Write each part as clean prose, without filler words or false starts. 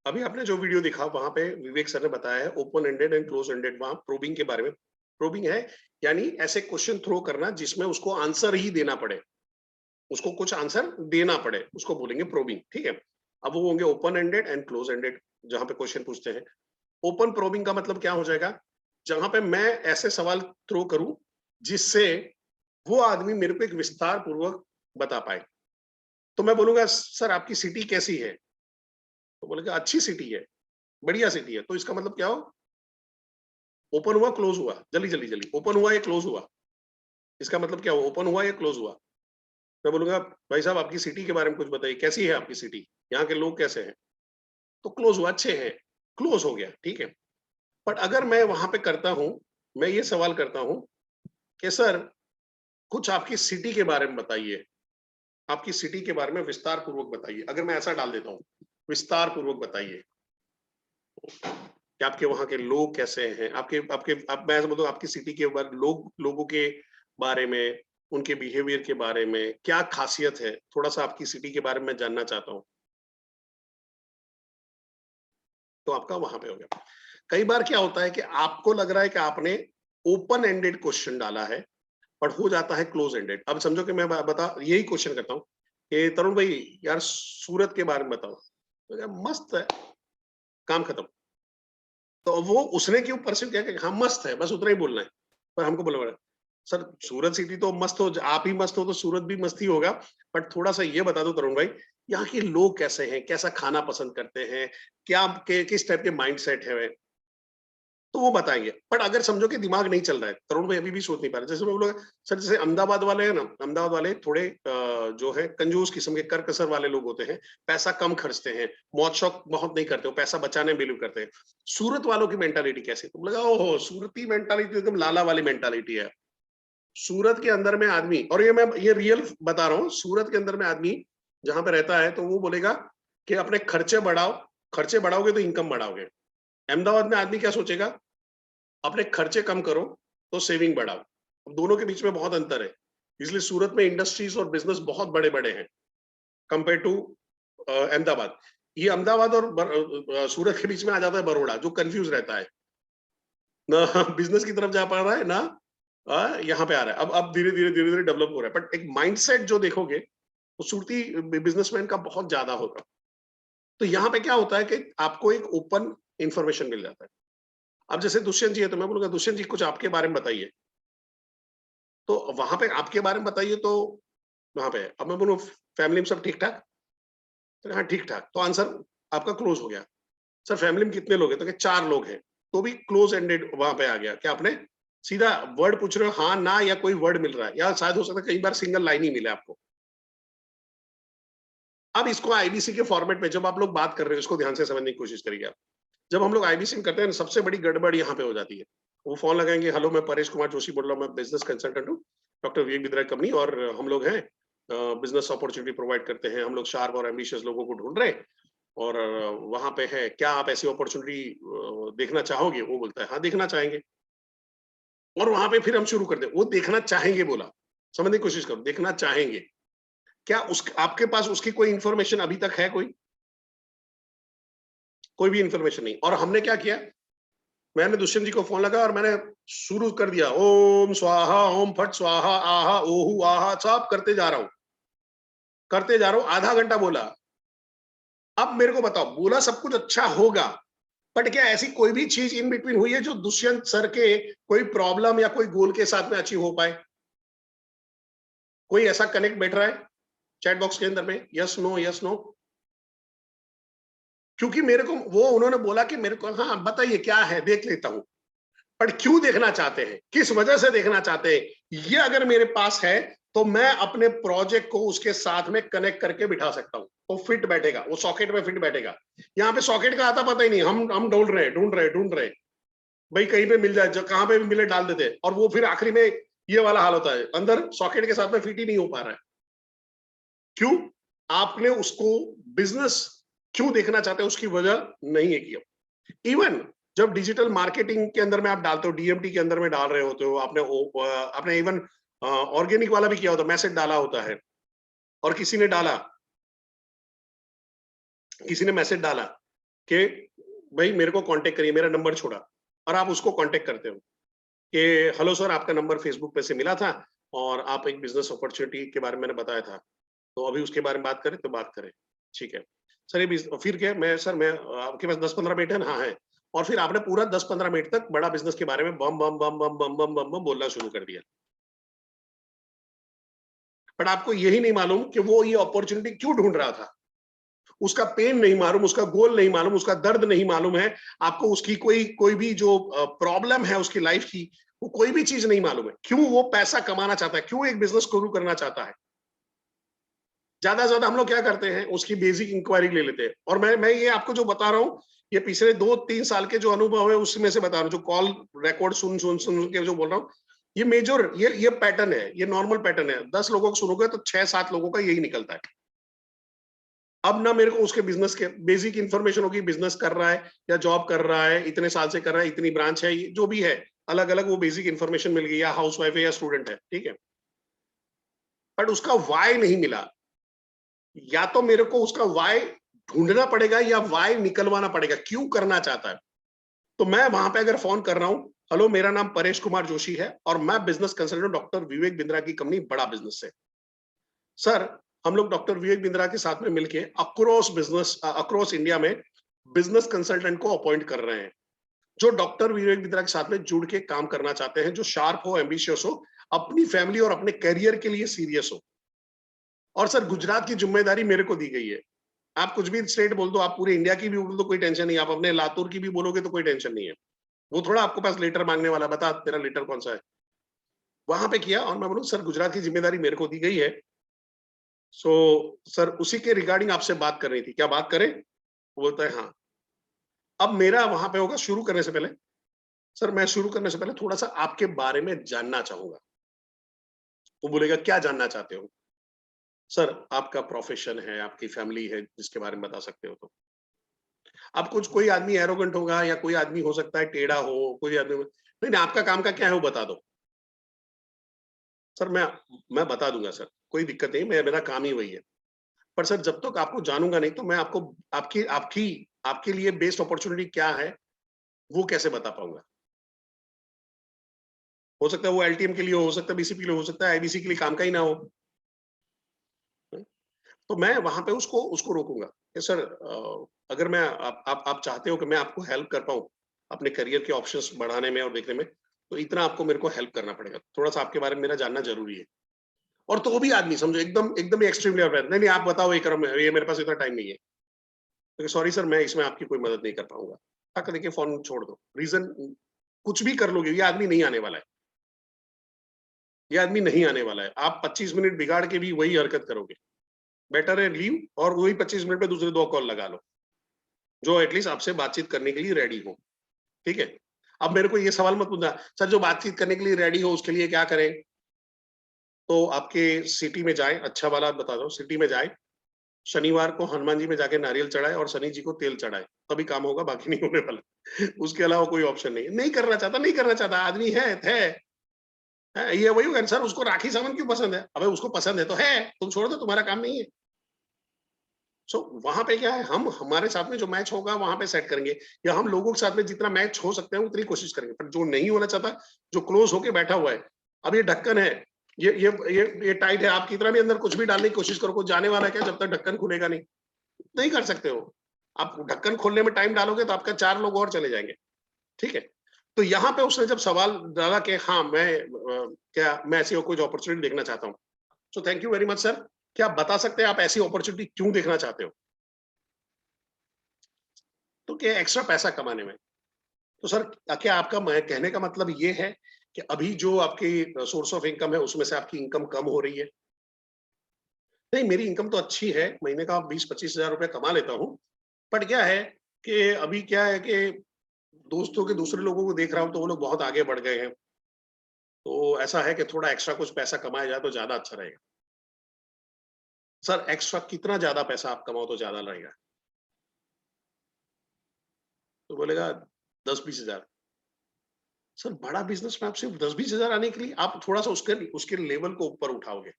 अभी आपने जो वीडियो दिखा वहां पे विवेक सर ने बताया है open ended and close ended, वहां प्रोबिंग के बारे में। प्रोबिंग है यानी ऐसे क्वेश्चन थ्रो करना जिसमें उसको आंसर ही देना पड़े, उसको कुछ आंसर देना पड़े, उसको बोलेंगे प्रोबिंग। ठीक है, अब वो होंगे open ended and close ended, जहां पे क्वेश्चन पूछते हैं। ओपन प्रोबिंग का मतलब क्या हो जाएगा, जहां पे मैं ऐसे सवाल थ्रो करूं जिससे वो आदमी मेरे को एक विस्तार पूर्वक बता पाए। तो मैं बोलूंगा सर आपकी सिटी कैसी है, तो बोलेगा अच्छी सिटी है, बढ़िया सिटी है। तो इसका मतलब क्या हो, ओपन हुआ क्लोज हुआ, जल्दी जल्दी जल्दी, ओपन हुआ या क्लोज हुआ, इसका मतलब क्या हुआ, ओपन हुआ या क्लोज हुआ। मैं बोलूंगा भाई साहब आपकी सिटी के बारे में कुछ बताइए, कैसी है आपकी सिटी, यहाँ के लोग कैसे हैं, तो क्लोज हुआ, अच्छे हैं, क्लोज हो गया। ठीक है, बट अगर मैं वहां पे करता हूं, मैं ये सवाल करता हूं कि सर कुछ आपकी सिटी के बारे में बताइए, आपकी सिटी के बारे में विस्तार पूर्वक बताइए, अगर मैं ऐसा डाल देता हूं विस्तार पूर्वक बताइए कि आपके वहां के लोग कैसे हैं, आपके आपके आप मैं बोलता हूं आपकी सिटी के बारे लोगों के बारे में, उनके बिहेवियर के बारे में क्या खासियत है, थोड़ा सा आपकी सिटी के बारे में जानना चाहता हूं, तो आपका वहां पे हो गया। कई बार क्या होता है कि आपको लग रहा है कि आपने ओपन एंडेड क्वेश्चन डाला है पर हो जाता है क्लोज एंडेड। अब समझो कि मैं बता यही क्वेश्चन करता हूँ कि तरुण भाई यार सूरत के बारे में बताओ, तो यार मस्त है, काम खत्म। तो वो उसने क्यों परस्यू किया कि हाँ मस्त है, बस उतना ही बोलना है, पर हमको बोलना पड़ा सर सूरत सिटी तो मस्त हो, आप ही मस्त हो तो सूरत भी मस्त ही होगा, बट थोड़ा सा ये बता दो तरुण भाई यहाँ के लोग कैसे हैं, कैसा खाना पसंद करते हैं, क्या किस टाइप के माइंड सेट है, तो वो बताएंगे। बट अगर समझो कि दिमाग नहीं चल रहा है, तरुण भाई अभी भी सोच नहीं पा रहे, जैसे मैं बोलूंगा सर जैसे अहमदाबाद वाले हैं ना, अहमदाबाद वाले थोड़े जो है कंजूस किस्म के कर कसर वाले लोग होते हैं, पैसा कम खर्चते हैं, मौज शौक बहुत नहीं करते हो, पैसा बचाने में बिलीव करते हैं। सूरत वालों की मेंटालिटी कैसे, तुम लगा ओहो सूरती मेंटालिटी एकदम लाला वाली मेंटालिटी है। सूरत के अंदर में आदमी, और ये मैं ये रियल बता रहा हूँ, सूरत के अंदर में आदमी जहां पे रहता है तो वो बोलेगा कि अपने खर्चे बढ़ाओ, खर्चे बढ़ाओगे तो इनकम बढ़ाओगे। अहमदाबाद में आदमी क्या सोचेगा, अपने खर्चे कम करो तो सेविंग बढ़ाओ। अब दोनों के बीच में बहुत अंतर है, इसलिए सूरत में इंडस्ट्रीज और बिजनेस बहुत बड़े बड़े हैं कंपेयर टू अहमदाबाद। ये अहमदाबाद और सूरत के बीच में आ जाता है बड़ौदा, जो कंफ्यूज रहता है ना बिजनेस की तरफ जा पा रहा है ना यहाँ पे आ रहा है। अब धीरे धीरे डेवलप हो रहा है, बट एक माइंडसेट जो देखोगे वो सूरती बिजनेसमैन का बहुत ज्यादा होगा। तो यहाँ पे क्या होता है कि आपको एक ओपन इंफॉर्मेशन मिल जाता है। अब जैसे दुष्यंत जी है तो मैं बोलूंगा दुष्यंत जी कुछ आपके बारे में बताइए, तो वहां पे आपके बारे में बताइए, तो वहां पे अब मैं बोलूँ फैमिली में सब ठीक ठाक, तो हाँ ठीक ठाक, तो आंसर आपका क्लोज हो गया। सर फैमिली में कितने लोग हैं, तो कि 4 लोग हैं, तो भी क्लोज एंडेड वहां पे आ गया। क्या आपने सीधा वर्ड पूछ रहे हो हाँ ना, या कोई वर्ड मिल रहा है, या शायद हो सकता है कई बार सिंगल लाइन ही मिले आपको। अब इसको आईबीसी के फॉर्मेट में जब आप लोग बात कर रहे हो, इसको ध्यान से समझने की कोशिश करिए आप। जब हम लोग आईबीसी में करते हैं, सबसे बड़ी गड़बड़ यहाँ पे हो जाती है। वो फोन लगाएंगे, हेलो मैं परेश कुमार जोशी बोल रहा हूँ, मैं बिजनेस कंसल्टेंट हूँ डॉक्टर विवेक बिद्रा कंपनी, और हम लोग हैं बिजनेस अपॉर्चुनिटी प्रोवाइड करते हैं, हम लोग शार्प और एम्बिशियस लोगों को ढूंढ रहे हैं, और वहां पे है, क्या आप ऐसी अपॉर्चुनिटी देखना चाहोगे, वो बोलता है हाँ देखना चाहेंगे। और वहां पे फिर हम शुरू करते हैं, वो देखना चाहेंगे बोला, समझने की कोशिश करो, देखना चाहेंगे, क्या उस आपके पास उसकी कोई इंफॉर्मेशन अभी तक है, कोई भी इंफॉर्मेशन नहीं। और हमने क्या किया, मैंने दुष्यंत जी को फोन लगा और मैंने शुरू कर दिया, ओम स्वाहा ओम फट स्वाहा आहा ओहू आहा, सब करते जा रहा हूं, करते जा रहा हूं, आधा घंटा बोला। अब मेरे को बताओ, बोला सब कुछ अच्छा होगा, बट क्या ऐसी कोई भी चीज इन बिटवीन हुई है जो दुष्यंत सर के कोई प्रॉब्लम या कोई गोल के साथ में अचीव हो पाए, कोई ऐसा कनेक्ट बैठ रहा है चैट बॉक्स के अंदर में, यस नो यस नो। क्योंकि मेरे को वो उन्होंने बोला कि मेरे को हाँ बताइए क्या है, देख लेता हूं, बट क्यों देखना चाहते हैं, किस वजह से देखना चाहते हैं, ये अगर मेरे पास है तो मैं अपने प्रोजेक्ट को उसके साथ में कनेक्ट करके बिठा सकता हूं, वो फिट बैठेगा, वो सॉकेट में फिट बैठेगा। यहाँ पे सॉकेट का आता पता ही नहीं, हम ढूंढ रहे भाई कहीं पे मिल जाए, जो कहां पे भी मिले डाल देते हैं, और वो फिर आखिरी में ये वाला हाल होता है, अंदर सॉकेट के साथ में फिट ही नहीं हो पा रहा है। क्यों, आपने उसको बिजनेस क्यों देखना चाहते हैं उसकी वजह नहीं है किया। इवन जब डिजिटल मार्केटिंग के अंदर में आप डालते हो, डीएमटी के अंदर में डाल रहे होते हो, आपने इवन ऑर्गेनिक वाला भी किया होता, मैसेज डाला होता है, और किसी ने डाला किसी ने मैसेज डाला कि भाई मेरे को कांटेक्ट करिए, मेरा नंबर छोड़ा, और आप उसको कांटेक्ट करते हो कि हेलो सर, आपका नंबर फेसबुक पे से मिला था और आप एक बिजनेस अपॉर्चुनिटी के बारे में मैंने बताया था, तो अभी उसके बारे में बात करें, तो बात करें। ठीक है सर, ये फिर क्या, मैं सर मैं आपके पास 10-15 मिनट है ना? हाँ है। और फिर आपने पूरा 10-15 मिनट तक बड़ा बिजनेस के बारे में बम बम बम बम बम बम बम बम बोलना शुरू कर दिया, बट आपको यही नहीं मालूम कि वो ये अपॉर्चुनिटी क्यों ढूंढ रहा था। उसका पेन नहीं मालूम, उसका गोल नहीं मालूम, उसका दर्द नहीं मालूम है आपको, उसकी कोई कोई भी जो प्रॉब्लम है उसकी लाइफ की, वो कोई भी चीज नहीं मालूम है। क्यों वो पैसा कमाना चाहता है, क्यों एक बिजनेस शुरू करना चाहता है। ज्यादा से ज्यादा हम लोग क्या करते हैं, उसकी बेसिक इंक्वायरी ले लेते हैं। और मैं ये आपको जो बता रहा हूँ, ये पिछले 2-3 साल के जो अनुभव है उसमें से बता रहा हूँ, जो कॉल रिकॉर्ड सुन सुन सुन के जो बोल रहा हूँ, ये मेजर, ये पैटर्न है, ये नॉर्मल पैटर्न है। 10 लोगों को सुनोगे तो 6-7 लोगों का यही निकलता है। अब ना मेरे को उसके बिजनेस के बेसिक इन्फॉर्मेशन होगी, बिजनेस कर रहा है या जॉब कर रहा है, इतने साल से कर रहा है, इतनी ब्रांच है, जो भी है, अलग अलग वो बेसिक इन्फॉर्मेशन मिल गई, या हाउस वाइफ है या स्टूडेंट है, ठीक है। बट उसका वाई नहीं मिला। या तो मेरे को उसका वाई ढूंढना पड़ेगा या वाई निकलवाना पड़ेगा, क्यों करना चाहता है। तो मैं वहां पे अगर फोन कर रहा हूं, हेलो मेरा नाम परेश कुमार जोशी है और मैं business consultant doctor Vivek Bindra की कंपनी बड़ा बिजनेस से। सर, हम लोग डॉक्टर विवेक बिंद्रा के साथ में मिलके अक्रॉस इंडिया में बिजनेस कंसल्टेंट को अपॉइंट कर रहे हैं, जो डॉक्टर विवेक बिंद्रा के साथ में जुड़ के काम करना चाहते हैं, जो शार्प हो, एम्बिशियस हो, अपनी फैमिली और अपने करियर के लिए सीरियस हो। और सर, गुजरात की जिम्मेदारी मेरे को दी गई है। आप कुछ भी स्टेट बोल दो, आप पूरे इंडिया की भी बोल दो, कोई टेंशन नहीं, आप अपने लातूर की भी बोलोगे तो कोई टेंशन नहीं है। वो थोड़ा आपके पास लेटर मांगने वाला, बता तेरा लेटर कौन सा है। वहां पे किया और मैं बोलूँ सर, गुजरात की जिम्मेदारी मेरे को दी गई है, सो सर उसी के रिगार्डिंग आपसे बात करनी थी, क्या बात करें। वो बोलता है हाँ। अब मेरा वहां पे होगा, शुरू करने से पहले, सर मैं शुरू करने से पहले थोड़ा सा आपके बारे में जानना चाहूंगा। वो बोलेगा क्या जानना चाहते हो। सर, आपका प्रोफेशन है, आपकी फैमिली है जिसके बारे में बता सकते हो तो। अब कुछ कोई आदमी एरोगेंट होगा या कोई आदमी हो सकता है टेढ़ा हो, कोई आदमी नहीं नहीं, आपका काम का क्या है वो बता दो। सर मैं बता दूंगा सर, कोई दिक्कत नहीं, मेरा काम ही वही है। पर सर, जब तक आपको जानूंगा नहीं तो मैं आपको आपकी आपकी आपके लिए बेस्ट अपॉर्चुनिटी क्या है वो कैसे बता पाऊंगा। हो सकता है वो एलटीएम के लिए हो सकता है बीसीपी के लिए, हो सकता है आईबीसी के लिए काम का ही ना हो। तो मैं वहां पे उसको उसको रोकूंगा कि सर, अगर मैं आप चाहते हो कि मैं आपको हेल्प कर पाऊं अपने करियर के ऑप्शंस बढ़ाने में और देखने में, तो इतना आपको मेरे को हेल्प करना पड़ेगा, थोड़ा सा आपके बारे में मेरा जानना जरूरी है। और तो वो भी आदमी समझो एकदम एकदम एक्सट्रीमली अवेयर, नहीं नहीं आप बताओ, ये करो, ये मेरे पास इतना टाइम नहीं है, तो सॉरी सर, मैं इसमें आपकी कोई मदद नहीं कर पाऊंगा। आकर देखिए, फोन छोड़ दो, रीजन कुछ भी कर लोगे, ये आदमी नहीं आने वाला है, ये आदमी नहीं आने वाला है। आप 25 मिनट बिगाड़ के भी वही हरकत करोगे, बेटर है लीव, और वही 25 मिनट में दूसरे 2 कॉल लगा लो जो एटलीस्ट आपसे बातचीत करने के लिए रेडी हो। ठीक है। अब मेरे को ये सवाल मत पूछना, सर जो बातचीत करने के लिए रेडी हो उसके लिए क्या करें। तो आपके सिटी में जाए, अच्छा वाला बता दो, सिटी में जाए, शनिवार को हनुमान जी में जाके नारियल चढ़ाए और शनि जी को तेल चढ़ाए, तभी काम होगा, बाकी नहीं होने वाला। उसके अलावा कोई ऑप्शन नहीं है। नहीं करना चाहता, नहीं करना चाहता, आदमी है ये वही होगा सर, उसको राखी सावंत क्यों पसंद है, अबे उसको पसंद है तो है, तुम छोड़ दो, तुम्हारा काम नहीं है। सो वहां पे क्या है, हम हमारे साथ में जो मैच होगा वहां पे सेट करेंगे, या हम लोगों के साथ में जितना मैच हो सकते हैं उतनी कोशिश करेंगे। पर जो नहीं होना चाहता, जो क्लोज होके बैठा हुआ है, अब ये ढक्कन है, ये टाइट है, आप कितना भी अंदर कुछ भी डालने की कोशिश करो, कुछ जाने वाला है क्या जब तक ढक्कन खुलेगा नहीं। नहीं कर सकते हो। आप ढक्कन खोलने में टाइम डालोगे तो आपका 4 लोग और चले जाएंगे। ठीक है। तो यहाँ पे उसने जब सवाल डाला कि हाँ मैं क्या मैं ऐसी कोई अपॉर्चुनिटी देखना चाहता हूँ, so thank you very much sir, क्या आप बता सकते हैं आप ऐसी अपॉर्चुनिटी क्यों देखना चाहते हो। तो क्या एक्स्ट्रा पैसा कमाने में। तो सर, क्या आपका कहने का मतलब ये है कि अभी जो आपकी सोर्स ऑफ इनकम है उसमें से आपकी इनकम कम हो रही है। नहीं, मेरी इनकम तो अच्छी है, महीने का 20-25 हजार रुपए कमा लेता हूँ। बट क्या है कि अभी क्या है कि दोस्तों के दूसरे लोगों को देख रहा हूँ तो वो लोग बहुत आगे बढ़ गए हैं, तो ऐसा है कि थोड़ा एक्स्ट्रा कुछ पैसा कमाया जाए तो ज्यादा अच्छा रहेगा। सर, एक्स्ट्रा कितना ज्यादा पैसा आप कमाओ तो ज्यादा रहेगा। तो बोलेगा 10-20 हजार। सर, बड़ा बिजनेस में आप सिर्फ 10-20 हजार आने के लिए आप थोड़ा सा उसके उसके लेवल को ऊपर उठाओगे।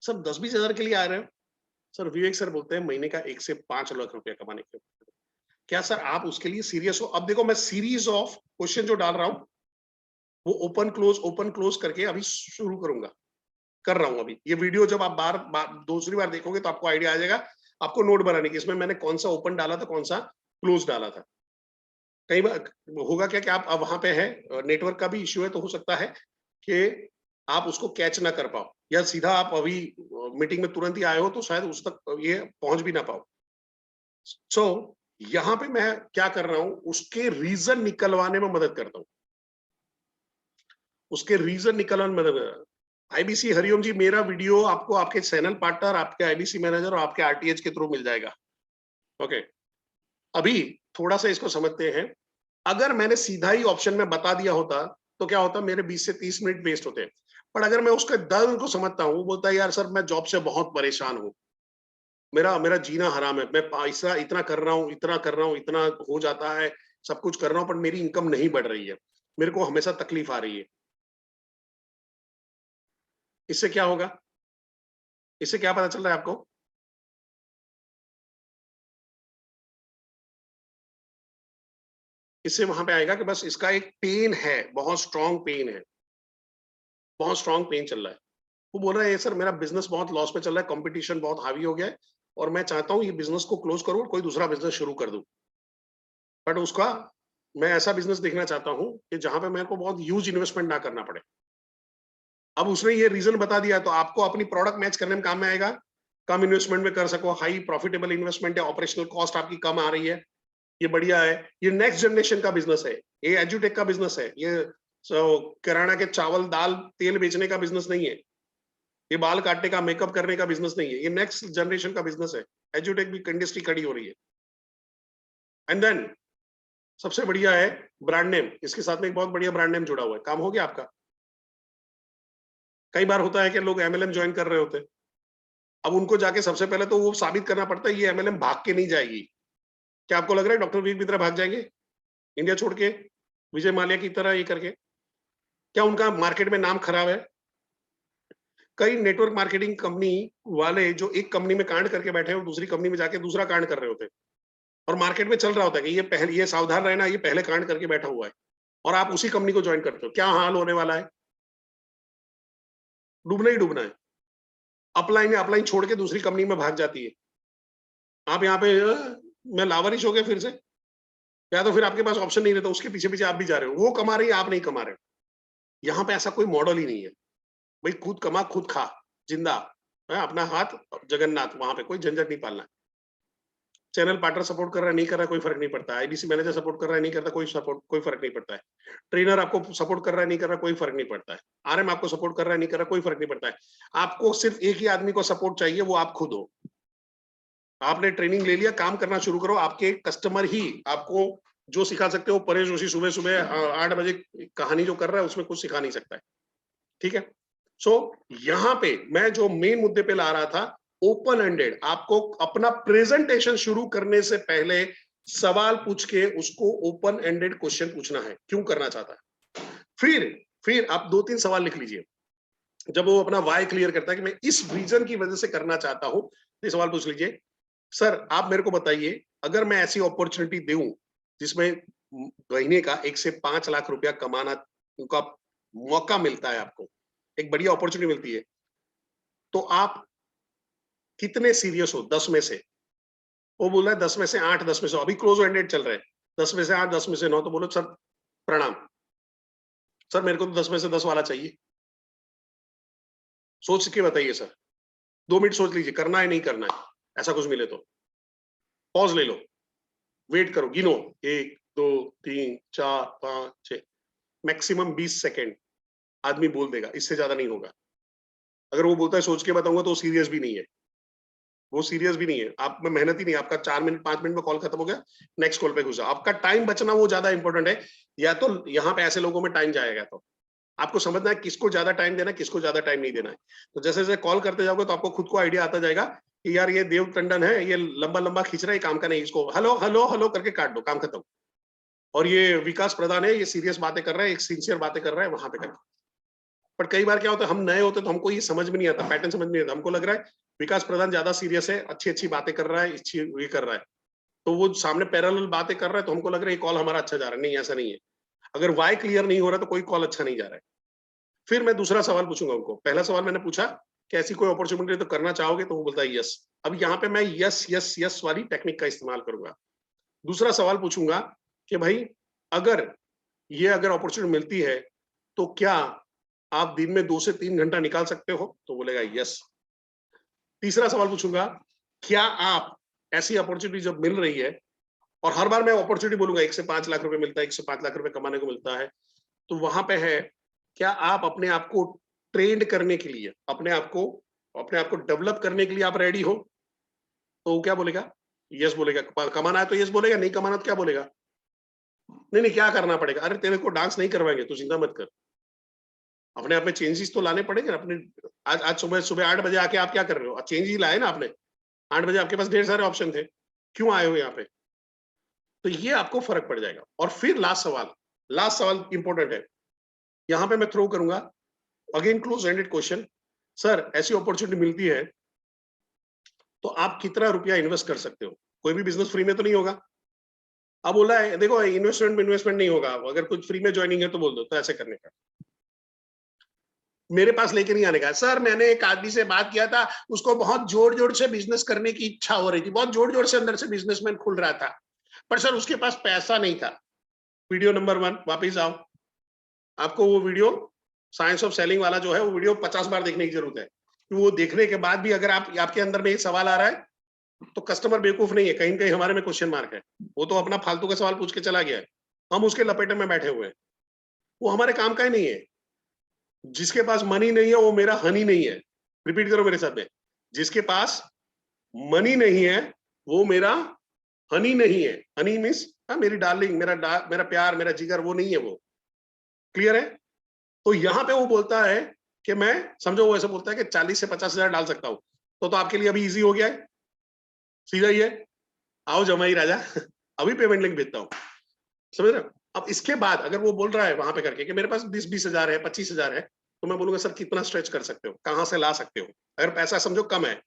सब 10-20 हजार के लिए आ रहे हो। सर विवेक सर बोलते हैं महीने का 1 से 5 लाख रुपया कमाने के। क्या सर आप उसके लिए सीरियस हो? अब देखो मैं सीरीज ऑफ क्वेश्चन जो डाल रहा हूँ वो ओपन क्लोज करके अभी शुरू करूंगा, कर रहा हूं अभी। ये वीडियो जब आप दूसरी बार देखोगे तो आपको आइडिया आ जाएगा, आपको नोट बनाने की इसमें मैंने कौन सा ओपन डाला था, कौन सा क्लोज डाला था। कई बार होगा क्या कि आप अब वहां पे है, नेटवर्क का भी इश्यू है, तो हो सकता है कि आप उसको कैच ना कर पाओ, या सीधा आप अभी मीटिंग में तुरंत ही आए हो तो शायद उस तक ये पहुंच भी ना पाओ। सो यहाँ पे मैं क्या कर रहा हूं, उसके रीजन निकलवाने में मदद करता हूं, उसके रीजन निकलवाने में मदद। आईबीसी हरिओम जी, मेरा वीडियो आपको आपके चैनल पार्टनर, आपके आईबीसी मैनेजर और आपके आरटीएच के थ्रू मिल जाएगा। ओके, अभी थोड़ा सा इसको समझते हैं। अगर मैंने सीधा ही ऑप्शन में बता दिया होता तो क्या होता, मेरे 20 से 30 मिनट वेस्ट होते। पर अगर मैं उसके दर्द को समझता हूँ, बोलता है यार सर मैं जॉब से बहुत परेशान हूँ, मेरा मेरा जीना हराम है, मैं पैसा इतना कर रहा हूँ, इतना कर रहा हूँ, इतना हो जाता है, सब कुछ कर रहा हूँ, पर मेरी इनकम नहीं बढ़ रही है, मेरे को हमेशा तकलीफ आ रही है। इससे क्या होगा, इससे क्या पता चल रहा है आपको? इससे वहां पे आएगा कि बस इसका एक पेन है, बहुत स्ट्रॉन्ग पेन है, बहुत स्ट्रॉन्ग पेन चल रहा है। वो बोल रहा है सर मेरा बिजनेस बहुत लॉस पे चल रहा है, कंपटीशन बहुत हावी हो गया है, और मैं चाहता हूँ ये बिजनेस को क्लोज करूँ और कोई दूसरा बिजनेस शुरू कर दूं। बट उसका मैं ऐसा बिजनेस देखना चाहता हूँ कि जहां पे मेरे को बहुत ह्यूज इन्वेस्टमेंट ना करना पड़े। अब उसने ये रीजन बता दिया तो आपको अपनी प्रोडक्ट मैच करने में काम में आएगा, कम इन्वेस्टमेंट में कर सको, हाई प्रॉफिटेबल इन्वेस्टमेंट है, ऑपरेशनल कॉस्ट आपकी कम आ रही है, ये बढ़िया है। ये नेक्स्ट जनरेशन का बिजनेस है, ये एजुटेक का बिजनेस है, ये किराना के चावल दाल तेल बेचने का बिजनेस नहीं है, ये बाल काटने का मेकअप करने का बिजनेस नहीं है, ये नेक्स्ट जनरेशन का बिजनेस है। एजुटेक भी इंडस्ट्री खड़ी हो रही है। एंड देन सबसे बढ़िया है ब्रांड नेम, इसके साथ में एक बहुत बढ़िया ब्रांड नेम जुड़ा हुआ है, काम हो गया आपका। कई बार होता है कि लोग एमएलएम ज्वाइन कर रहे होते हैं, अब उनको जाके सबसे पहले तो वो साबित करना पड़ता है ये एमएलएम भाग के नहीं जाएगी। क्या आपको लग रहा है डॉक्टर वीर की तरह भाग जाएंगे इंडिया छोड़ के, विजय माल्या की तरह ये करके? क्या उनका मार्केट में नाम खराब है? कई नेटवर्क मार्केटिंग कंपनी वाले जो एक कंपनी में कांड करके बैठे हैं, दूसरी कंपनी में जाके दूसरा कांड कर रहे होते हैं, और मार्केट में चल रहा होता है कि ये पहले, ये सावधान रहना, ये पहले कांड करके बैठा हुआ है, और आप उसी कंपनी को ज्वाइन करते हो। क्या हाल होने वाला है? डूबना ही डूबना है। अपलाइन है, अपलाइन छोड़ के दूसरी कंपनी में भाग जाती है। आप यहाँ पे मैं लावारिश हो गया फिर से, या तो फिर आपके पास ऑप्शन नहीं रहता, उसके पीछे पीछे आप भी जा रहे हो, वो कमा रही है आप नहीं कमा रहे हो। यहाँ पे ऐसा कोई मॉडल ही नहीं है भाई, खुद कमा खुद खा, जिंदा है, अपना हाथ जगन्नाथ, वहां पे कोई झंझट नहीं पालना है। चैनल पार्टनर सपोर्ट कर रहा है नहीं कर रहा है कोई फर्क नहीं पड़ता है, आईबीसी मैनेजर सपोर्ट कर रहा है नहीं करता कोई फर्क नहीं पड़ता है, ट्रेनर आपको सपोर्ट कर रहा है नहीं कर रहा कोई फर्क नहीं पड़ता है, आरएम आपको सपोर्ट कर रहा है नहीं कर रहा कोई फर्क नहीं पड़ता है। आपको सिर्फ एक ही आदमी को सपोर्ट चाहिए, वो आप खुद हो। आपने ट्रेनिंग ले लिया, काम करना शुरू करो, आपके कस्टमर ही आपको जो सिखा सकते हो। परेश जोशी सुबह सुबह 8 बजे कहानी जो कर रहा है उसमें कुछ सिखा नहीं सकता है, ठीक है। सो यहाँ पे मैं जो मेन मुद्दे पे ला रहा था, ओपन एंडेड, आपको अपना प्रेजेंटेशन शुरू करने से पहले सवाल पूछ के उसको ओपन एंडेड क्वेश्चन पूछना है, क्यों करना चाहता है। फिर आप 2-3 सवाल लिख लीजिए। जब वो अपना वाई क्लियर करता है कि मैं इस रीजन की वजह से करना चाहता हूं, ये सवाल पूछ लीजिए, सर आप मेरे को बताइए, अगर मैं ऐसी अपॉर्चुनिटी दूं जिसमें महीने का 1 से 5 लाख रुपया कमाना का मौका मिलता है, आपको एक बढ़िया अपॉर्चुनिटी मिलती है, तो आप कितने सीरियस हो 10 में से? वो बोल रहा है 10 में से 8, 10 में से, अभी क्लोज एंडेड चल रहे हैं, 10 में से 8, 10 में से 9, तो बोलो सर प्रणाम, सर मेरे को तो 10 में से 10 वाला चाहिए। सोच के बताइए सर, 2 मिनट सोच लीजिए, करना है नहीं करना है, ऐसा कुछ मिले तो पॉज ले लो, वेट करो, गिनो 1 2 3 4 5 6, मैक्सिमम 20 सेकेंड आदमी बोल देगा, इससे ज्यादा नहीं होगा। अगर वो बोलता है सोच के बताऊंगा तो सीरियस भी नहीं है, वो सीरियस भी नहीं है, आप में मेहनत ही नहीं, आपका 4 मिनट 5 मिनट में कॉल खत्म हो गया, नेक्स्ट कॉल पे घुसा। आपका टाइम बचना वो ज्यादा इंपॉर्टेंट है, या तो यहाँ पे ऐसे लोगों में टाइम जाएगा, तो आपको समझना है किसको ज्यादा टाइम देना है, किसको ज्यादा टाइम नहीं देना है। तो जैसे जैसे कॉल करते जाओगे तो आपको खुद को आइडिया आता जाएगा कि यार ये देव टंडन है, ये लंबा लंबा खींच रहा है, काम का नहीं, इसको हेलो हेलो हेलो करके काट दो, काम खत्म। और ये विकास प्रधान है, ये सीरियस बातें कर रहा है, एक सिंसियर बातें कर रहा है, वहां पे कर। पर कई बार क्या होता है, हम नए होते तो हमको ये समझ में नहीं आता, पैटर्न समझ में नहीं आता, हमको लग रहा है विकास प्रधान ज्यादा सीरियस है, अच्छी अच्छी बातें कर रहा है, अच्छी ये कर रहा है, तो वो सामने पैरेलल बातें कर रहा है, तो हमको लग रहा है ये कॉल हमारा अच्छा जा रहा है। नहीं, ऐसा नहीं है। अगर वाई क्लियर नहीं हो रहा तो कोई कॉल अच्छा नहीं जा रहा है। फिर मैं दूसरा सवाल पूछूंगा उनको। पहला सवाल मैंने पूछा कि ऐसी कोई अपॉर्चुनिटी तो करना चाहोगे, तो वो बोलता है यस। अब यहाँ पे मैं यस यस यस वाली टेक्निक का इस्तेमाल करूंगा। दूसरा सवाल पूछूंगा कि भाई अगर अगर अपॉर्चुनिटी मिलती है तो क्या आप दिन में 2 से 3 घंटा निकाल सकते हो, तो बोलेगा यस। तीसरा सवाल पूछूंगा, क्या आप ऐसी अपॉर्चुनिटी जब मिल रही है, और हर बार मैं अपॉर्चुनिटी बोलूंगा 1 से 5 लाख रुपए मिलता है, 1 से 5 लाख रुपए कमाने को मिलता है, तो वहां पे है, क्या आप अपने आप को ट्रेंड करने के लिए, अपने आप को डेवलप करने के लिए आप रेडी हो, तो वो क्या बोलेगा, यस बोलेगा। कमाना है तो यस बोलेगा, नहीं कमाना तो क्या बोलेगा, नहीं नहीं क्या करना पड़ेगा, अरे तेरे को डांस नहीं करवाएंगे तो चिंता मत कर। अपने आप में चेंजेस तो लाने पड़ेंगे अपने। आज आज सुबह सुबह 8 बजे आके आप क्या कर रहे हो, चेंज ही लाए ना आपने। 8 बजे आपके पास ढेर सारे ऑप्शन थे, क्यों आए हो यहाँ पे, तो ये आपको फर्क पड़ जाएगा। और फिर लास्ट सवाल इंपॉर्टेंट है, यहाँ पे मैं थ्रो करूंगा again close ended question. Sir ऐसी अपॉर्चुनिटी मिलती है तो आप कितना रुपया इन्वेस्ट कर सकते हो, कोई भी बिजनेस फ्री में तो नहीं होगा। अब बोला है देखो इन्वेस्टमेंट नहीं होगा, अगर कुछ फ्री में ज्वाइनिंग है तो बोल दो, तो ऐसे करने का, मेरे पास लेके नहीं आने का। सर मैंने एक आदमी से बात किया था, उसको बहुत जोर जोर से बिजनेस करने की इच्छा हो रही थी, बहुत जोर जोर से अंदर से बिजनेसमैन खुल रहा था, पर सर उसके पास पैसा नहीं था। वीडियो नंबर 1 वापिस आओ, आपको वो वीडियो साइंस ऑफ सेलिंग वाला जो है वो वीडियो 50 बार देखने की जरूरत है। वो देखने के बाद भी अगर आपके अंदर में एक सवाल आ रहा है, तो कस्टमर बेवकूफ नहीं है, कहीं कहीं हमारे में क्वेश्चन मार्क है। वो तो अपना फालतू का सवाल पूछ के चला गया है, हम उसके लपेटे में बैठे हुए हैं, वो हमारे काम का ही नहीं है। जिसके पास मनी नहीं है वो मेरा हनी नहीं है। रिपीट करो मेरे साथ में, जिसके पास मनी नहीं है वो मेरा हनी नहीं है। हनी मीन्स मेरी डार्लिंग, मेरा प्यार, मेरा जिगर, वो नहीं है वो। क्लियर है। तो यहां पे वो बोलता है कि मैं, समझो वो ऐसे बोलता है कि 40 से 50 हजार डाल सकता हूं, तो आपके लिए अभी इजी हो गया है, सीधा ही है, आओ जमाई राजा अभी पेमेंट लिंक भेजता हूं, समझ रहे हो। अब इसके बाद अगर वो बोल रहा है वहां पे करके कि मेरे पास 20-20 हजार है, 25 हजार है, तो मैं बोलूंगा सर कितना स्ट्रेच कर सकते हो, कहां से ला सकते हो, अगर पैसा समझो कम है,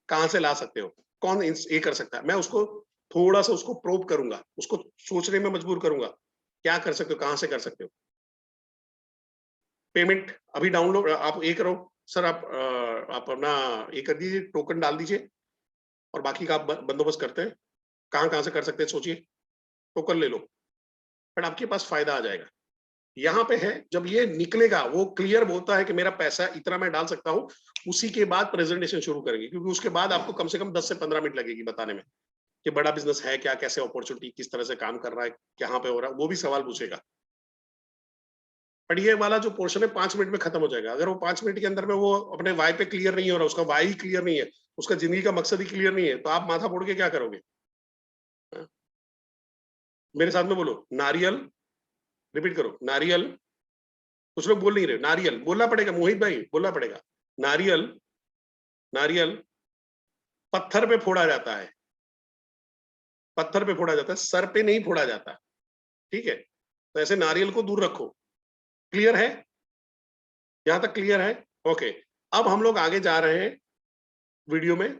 कहां से ला सकते हो, कौन ये कर सकता है। मैं उसको थोड़ा सा उसको प्रोब करूंगा, उसको सोचने में मजबूर करूंगा, क्या कर सकते हो, कहां से कर सकते हो। पेमेंट अभी डाउनलोड आप ये करो, सर आप अपना ये कर दीजिए, टोकन डाल दीजिए, और बाकी का आप बंदोबस्त करते हैं, कहां कहां से कर सकते हैं सोचिए, टोकन ले लो, बट आपके पास फायदा आ जाएगा। यहाँ पे है, जब ये निकलेगा, वो क्लियर बोलता है कि मेरा पैसा इतना मैं डाल सकता हूँ, उसी के बाद प्रेजेंटेशन शुरू करेंगे, क्योंकि उसके बाद आपको कम से कम 10 से 15 मिनट लगेगी बताने में कि बड़ा बिजनेस है क्या, कैसे अपॉर्चुनिटी किस तरह से काम कर रहा है, कहाँ पे हो रहा है, वो भी सवाल पूछेगा। बट ये वाला जो पोर्शन है 5 मिनट में खत्म हो जाएगा। अगर वो 5 मिनट के अंदर में वो अपने वाई पे क्लियर नहीं हो रहा, उसका वाई क्लियर नहीं है, उसका जिंदगी का मकसद ही क्लियर नहीं है, तो आप माथा फोड़ के क्या करोगे। हाँ? मेरे साथ में बोलो, नारियल, रिपीट करो, नारियल। कुछ लोग बोल नहीं रहे, नारियल बोलना पड़ेगा, मोहित भाई बोलना पड़ेगा। नारियल, नारियल पत्थर पे फोड़ा जाता है, पत्थर पे फोड़ा जाता है, सर पे नहीं फोड़ा जाता। ठीक है, तो ऐसे नारियल को दूर रखो। क्लियर है, यहां तक क्लियर है। ओके, अब हम लोग आगे जा रहे हैं वीडियो में।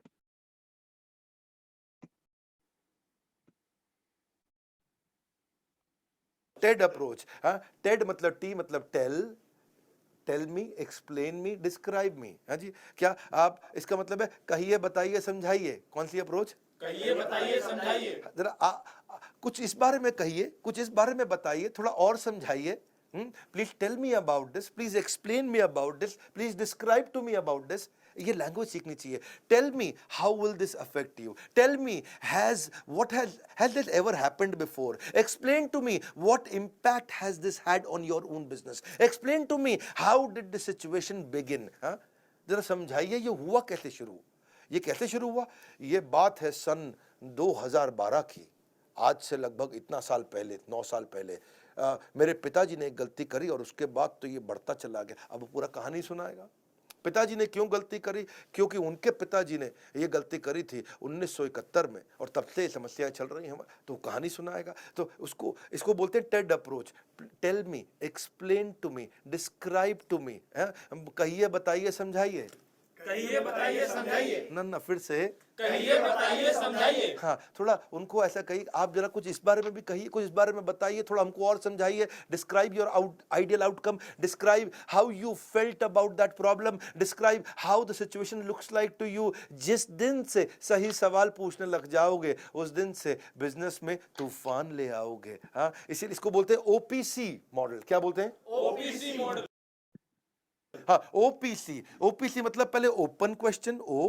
टेड अप्रोच, हाँ, टेड मतलब टी मतलब tell me, explain me, describe me. हाँ जी, क्या आप, इसका मतलब है कहिए, बताइए, समझाइए। कौन सी अप्रोच, कहिए, बताइए, समझाइए। जरा कुछ इस बारे में कहिए, कुछ इस बारे में बताइए, थोड़ा और समझाइए। Please tell me about this, please explain me about this, please describe to me about this. ये लैंग्वेज सीखनी चाहिए। Tell me how will this affect you, tell me has this ever happened before, explain to me what impact has this had on your own business, explain to me how did this situation begin. जरा समझाइए ये हुआ कैसे शुरू, ये कैसे शुरू हुआ। ये बात है सन 2012 की, आज से लगभग इतना साल पहले, 9 साल पहले। मेरे पिताजी ने एक गलती करी और उसके बाद तो ये बढ़ता चला गया। अब पूरा कहानी सुनाएगा। पिताजी ने क्यों गलती करी, क्योंकि उनके पिताजी ने ये गलती करी थी 1971 में, और तब से समस्याएं चल रही हैं। तो कहानी सुनाएगा, तो इसको बोलते हैं TED approach. Tell me, explain to me, describe to me. कहिए, बताइए, समझाइए। कहिए बताइए समझाइए। ना फिर से कहिए बताइए समझाइए। हाँ, थोड़ा उनको ऐसा कहिए, आप जरा कुछ इस बारे में भी कहिए, कुछ इस बारे में बताइए, थोड़ा हमको और समझाइए। Describe your ideal outcome, describe how you felt about that problem, describe how the situation looks like to you. जिस दिन से सही सवाल पूछने लग जाओगे उस दिन से बिजनेस में तूफान ले आओगे। हाँ, इसीलिए इसको बोलते हैं ओपीसी मॉडल। क्या बोलते हैं? OPC model. हाँ, ओपीसी। ओपीसी मतलब पहले ओपन क्वेश्चन ओ,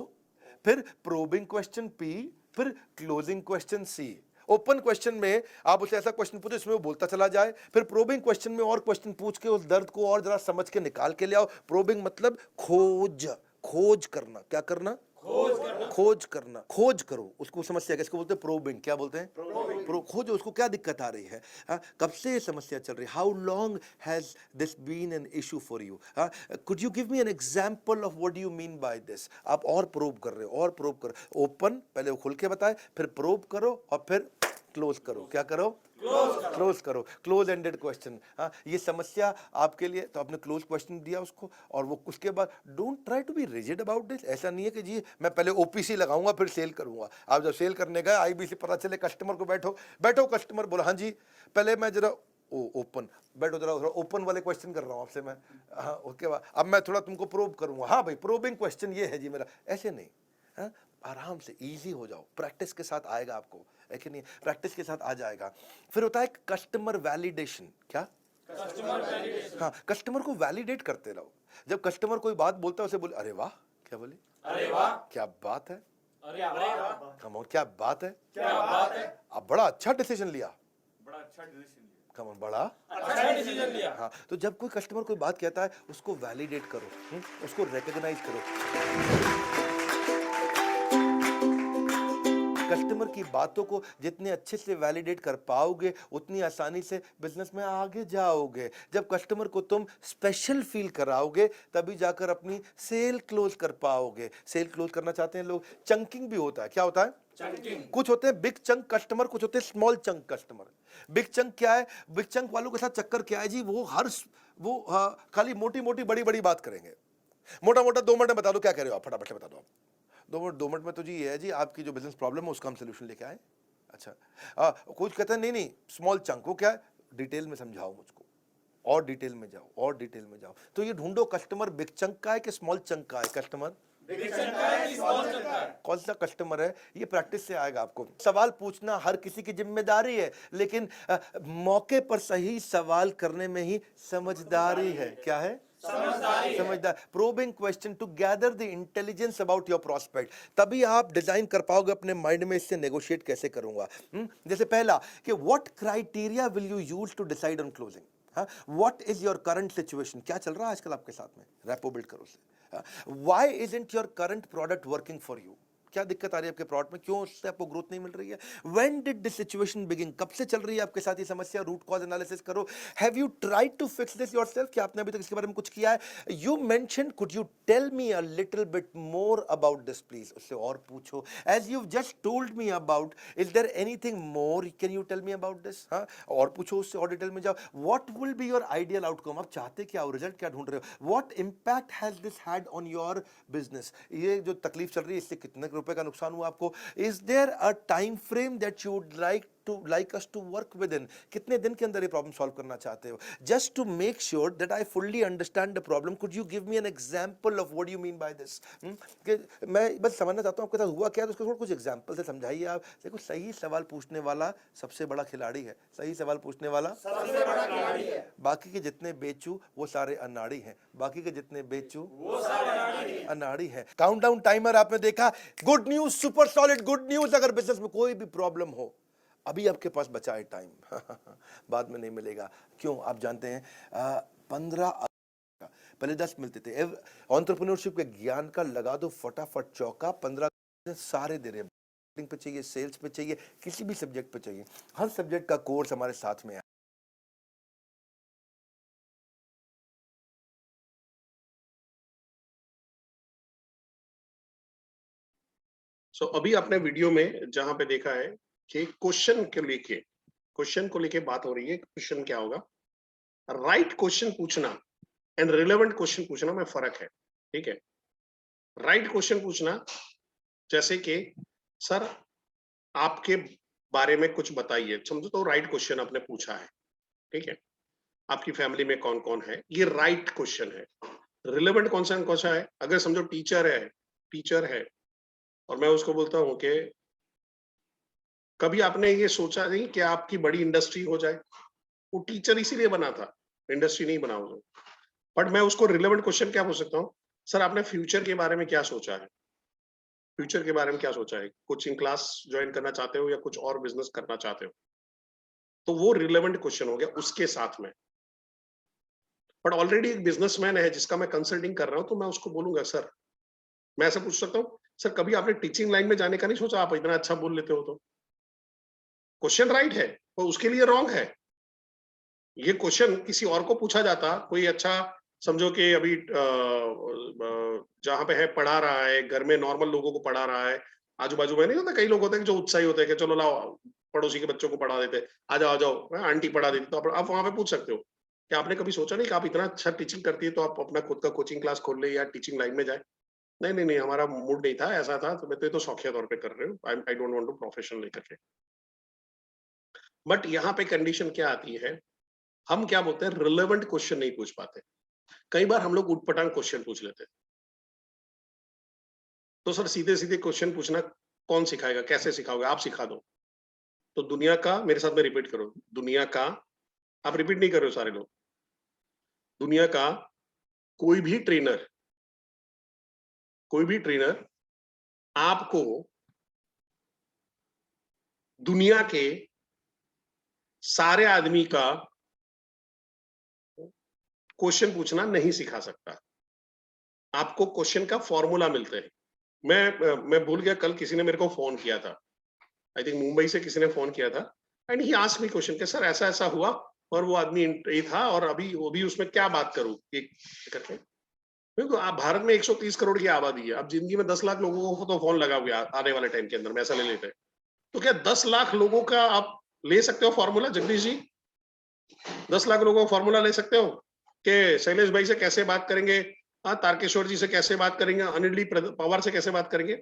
फिर प्रोबिंग क्वेश्चन पी, फिर क्लोजिंग क्वेश्चन सी। ओपन क्वेश्चन में आप उसे ऐसा क्वेश्चन पूछो इसमें वो बोलता चला जाए, फिर प्रोबिंग क्वेश्चन में और क्वेश्चन पूछ के उस दर्द को और जरा समझ के निकाल के ले आओ। प्रोबिंग मतलब खोज करना। क्या करना? खोज करना। खोज करो उसको, समस्या किसको बोलते हैं? प्रोबिंग। क्या बोलते हैं? खोजो उसको, क्या दिक्कत आ रही है, हाँ, कब से ये समस्या चल रही है, how long has this been an issue for you, could you give me an example of what you mean by this. आप और प्रोब कर रहे हो, और प्रोब करो। ओपन पहले वो खुल के बताए, फिर प्रोब करो और फिर क्लोज करो। क्या करो? क्लोज करो। Close ended question. हाँ, ये समस्या आपके लिए, तो आपने क्लोज क्वेश्चन दिया उसको, और वो उसके बाद don't try to be rigid about this. ऐसा नहीं है कि जी मैं पहले ओपीसी लगाऊंगा फिर सेल करूंगा। आप जब सेल करने गए आईबीसी पता चले कस्टमर को, बैठो कस्टमर बोला हाँ जी, पहले मैं जरा ओपन बैठो, जरा ओपन वाले क्वेश्चन कर रहा हूँ आपसे मैं, हाँ उसके बाद अब मैं थोड़ा तुमको प्रोब करूंगा। हाँ भाई, प्रोबिंग क्वेश्चन ये है जी मेरा। ऐसे नहीं, हाँ, आराम से इजी हो जाओ, प्रैक्टिस के साथ आएगा आपको, है कि नहीं? प्रैक्टिस के साथ आ जाएगा। फिर होता है कस्टमर वैलिडेशन। क्या? Customer validation. हाँ, कस्टमर को वैलिडेट करते रहो। जब कस्टमर कोई बात बोलता है उसे बोले अरे वाह। क्या बोले? अरे वाह। क्या बात है। अरे वाह। कम ऑन, क्या बात है। क्या बात है। अब बड़ा अच्छा डिसीजन लिया। बड़ा अच्छा डिसीजन लिया। कम ऑन, बड़ा अच्छा डिसीजन लिया। हाँ, तो जब कोई कस्टमर कोई बात कहता है उसको वैलिडेट करो, उसको रिकॉग्नाइज करो। कस्टमर की बातों को जितने अच्छे से वैलिडेट कर पाओगे उतनी आसानी से बिजनेस में आगे जाओगे। जब कस्टमर को तुम स्पेशल फील कराओगे तभी जाकर अपनी सेल क्लोज कर पाओगे। सेल क्लोज करना चाहते हैं लोग, चंकिंग भी होता है। क्या होता है? चंकिंग। कुछ होते हैं बिग चंक कस्टमर, कुछ होते हैं small chunk customer. Big chunk क्या है? बिग चंक वालों के साथ चक्कर क्या है जी, वो खाली मोटी मोटी बड़ी बड़ी बात करेंगे। मोटा मोटा 2 मिनट में बता दो क्या कह रहे हो आप, फटाफट से बता दो आप। 2 मिनट में तो जी ये है जी आपकी जो बिजनेस प्रॉब्लम है उसका हम सोल्यूशन लेके आए। अच्छा, कुछ कहते हैं नहीं स्मॉल चंक, वो क्या है? डिटेल में समझाओ मुझको, और डिटेल में जाओ, और डिटेल में जाओ। तो ये ढूंढो कस्टमर बिग चंक का है कि स्मॉल चंक का है। कस्टमर बिग चंक का है कि स्मॉल चंक का है? कौन सा कस्टमर है, ये प्रैक्टिस से आएगा आपको। सवाल पूछना हर किसी की जिम्मेदारी है, लेकिन मौके पर सही सवाल करने में ही समझदारी है। क्या है? समझदार। Probing question to gather the intelligence about your prospect. तभी आप डिजाइन कर पाओगे अपने माइंड में इससे नेगोशिएट कैसे करूंगा। जैसे पहला कि what criteria will you use to decide on closing. What is your current situation, क्या चल रहा है आजकल आपके साथ में, रैपो बिल्ड करो उसे। Why isn't your current product working for you, क्या दिक्कत आ रही है आपके प्रोडक्ट में, क्यों उससे आपको ग्रोथ नहीं मिल रही है। When did this situation begin, कब से चल रही है आपके साथ ये समस्या, रूट कॉज एनालिसिस करो। Have you tried to fix this yourself, क्या आपने अभी तक इसके बारे में कुछ किया है। You mention could you tell me a little bit more about this please, उससे और पूछो। As you just told me about, is there anything more, can you tell me about this. हाँ, और पूछो उससे और डिटेल में जाओ। What will be your ideal outcome, आप चाहते क्या हो, रिजल्ट क्या ढूंढ रहे हो। What impact has this had on your business, ये जो तकलीफ चल रही है इससे कितने रुपए का नुकसान हुआ आपको। Is there a time frame that you would like us to work within, कितने दिन के अंदर ये प्रॉब्लम सॉल्व करना चाहते हो। just to make sure that I fully understand the problem, could you give me an example of what you mean by this। कि मैं बस समझना चाहता हूँ आपके साथ हुआ क्या है, तो उसको कुछ एग्जांपल से समझाइए आप। देखो, सही सवाल पूछने वाला सबसे बड़ा खिलाड़ी है, सही सवाल पूछने वाला सबसे बड़ा खिलाड़ी है। बाकी के जितने बेचू वो सारे अनाड़ी हैं, बाकी के जितने बेचू वो सारे अनाड़ी है। काउंटडाउन टाइमर आपने देखा, good news, super solid good news. अगर बिजनेस में कोई भी प्रॉब्लम हो अभी आपके पास बचा है टाइम, बाद में नहीं मिलेगा। क्यों, आप जानते हैं 15 पहले 10 मिलते थे। एंटरप्रेन्योरशिप के ज्ञान का लगा दो फटाफट चौका, 15 सारे दे रहे हैं। पे चाहिए, सेल्स पे चाहिए, किसी भी सब्जेक्ट पे चाहिए, हर सब्जेक्ट का कोर्स हमारे साथ में है। सो अभी आपने वीडियो में जहां पे देखा है कि क्वेश्चन को लेके बात हो रही है। क्वेश्चन क्या होगा, राइट क्वेश्चन पूछना एंड रिलेवेंट क्वेश्चन पूछना में फर्क है, ठीक है। राइट क्वेश्चन पूछना, जैसे कि सर आपके बारे में कुछ बताइए, समझो तो राइट क्वेश्चन आपने पूछा है, ठीक है, आपकी फैमिली में कौन कौन है, ये राइट क्वेश्चन है। रिलेवेंट कौन सा है, अगर समझो टीचर है और मैं उसको बोलता हूँ कि कभी आपने ये सोचा नहीं कि आपकी बड़ी इंडस्ट्री हो जाए, वो टीचर इसीलिए बना था, इंडस्ट्री नहीं बना वो। बट मैं उसको रिलेवेंट क्वेश्चन क्या पूछ सकता हूँ, सर आपने फ्यूचर के बारे में क्या सोचा है, फ्यूचर के बारे में क्या सोचा है, कोचिंग क्लास ज्वाइन करना चाहते हो या कुछ और बिजनेस करना चाहते हो, तो वो रिलेवेंट क्वेश्चन हो गया उसके साथ में। बट ऑलरेडी एक बिजनेसमैन है जिसका मैं कंसल्टिंग कर रहा हूं, तो मैं उसको बोलूंगा सर, मैं ऐसा पूछ सकता हूँ, सर कभी आपने टीचिंग लाइन में जाने का नहीं सोचा, आप इतना अच्छा बोल लेते हो तो। क्वेश्चन राइट है तो उसके लिए रॉन्ग है। ये क्वेश्चन किसी और को पूछा जाता, कोई अच्छा समझो कि अभी जहाँ पे है पढ़ा रहा है, घर में नॉर्मल लोगों को पढ़ा रहा है, आजू बाजू में नहीं होता, कई लोग होते हैं जो उत्साही होते हैं कि चलो लाओ पड़ोसी के बच्चों को पढ़ा देते, आ जाओ आंटी पढ़ा देती, तो आप वहां पे पूछ सकते हो कि आपने कभी सोचा नहीं कि आप इतना अच्छा टीचिंग करती है तो आप अपना खुद का कोचिंग क्लास खोल ले या टीचिंग लाइन में जाए। नहीं नहीं नहीं, हमारा मूड नहीं था, ऐसा था, तो मैं तो ये तो शौकिया तौर पे कर रहे हूँ, I don't want to professional लेकर के। बट यहाँ पे कंडीशन क्या आती है, हम क्या बोलते हैं, रिलेवेंट क्वेश्चन नहीं पूछ पाते। कई बार हम लोग उटपटांग क्वेश्चन पूछ लेते हैं। तो सर सीधे सीधे क्वेश्चन पूछना कौन सिखाएगा, कैसे सिखाओगे, आप सिखा दो। तो दुनिया का, मेरे साथ में रिपीट करो, दुनिया का, आप रिपीट नहीं कर रहे हो सारे लोग, दुनिया का कोई भी ट्रेनर, कोई भी ट्रेनर आपको दुनिया के सारे आदमी का क्वेश्चन पूछना नहीं सिखा सकता। आपको क्वेश्चन का फॉर्मूला मिलते हैं। मैं भूल गया, कल किसी ने मेरे को फोन किया था, आई थिंक मुंबई से किसी ने फोन किया था, and he asked me question कि सर ऐसा ऐसा हुआ और वो आदमी ये था और अभी वो भी उसमें क्या बात करूं ये करके। क्योंकि आप भारत में 130 करोड़ की आबादी है, अब जिंदगी में 10 लाख लोगों को तो फोन लगा हुआ आने वाले टाइम के अंदर में, ऐसा ले लेते हैं। तो क्या 10 लाख लोगों का आप ले सकते हो फॉर्मूला, जगदीश जी? 10 लाख लोगों का फॉर्मूला ले सकते हो कि शैलेश भाई से कैसे बात करेंगे, तारकेश्वर जी से कैसे बात करेंगे, अनिल डी पवार से कैसे बात करेंगे?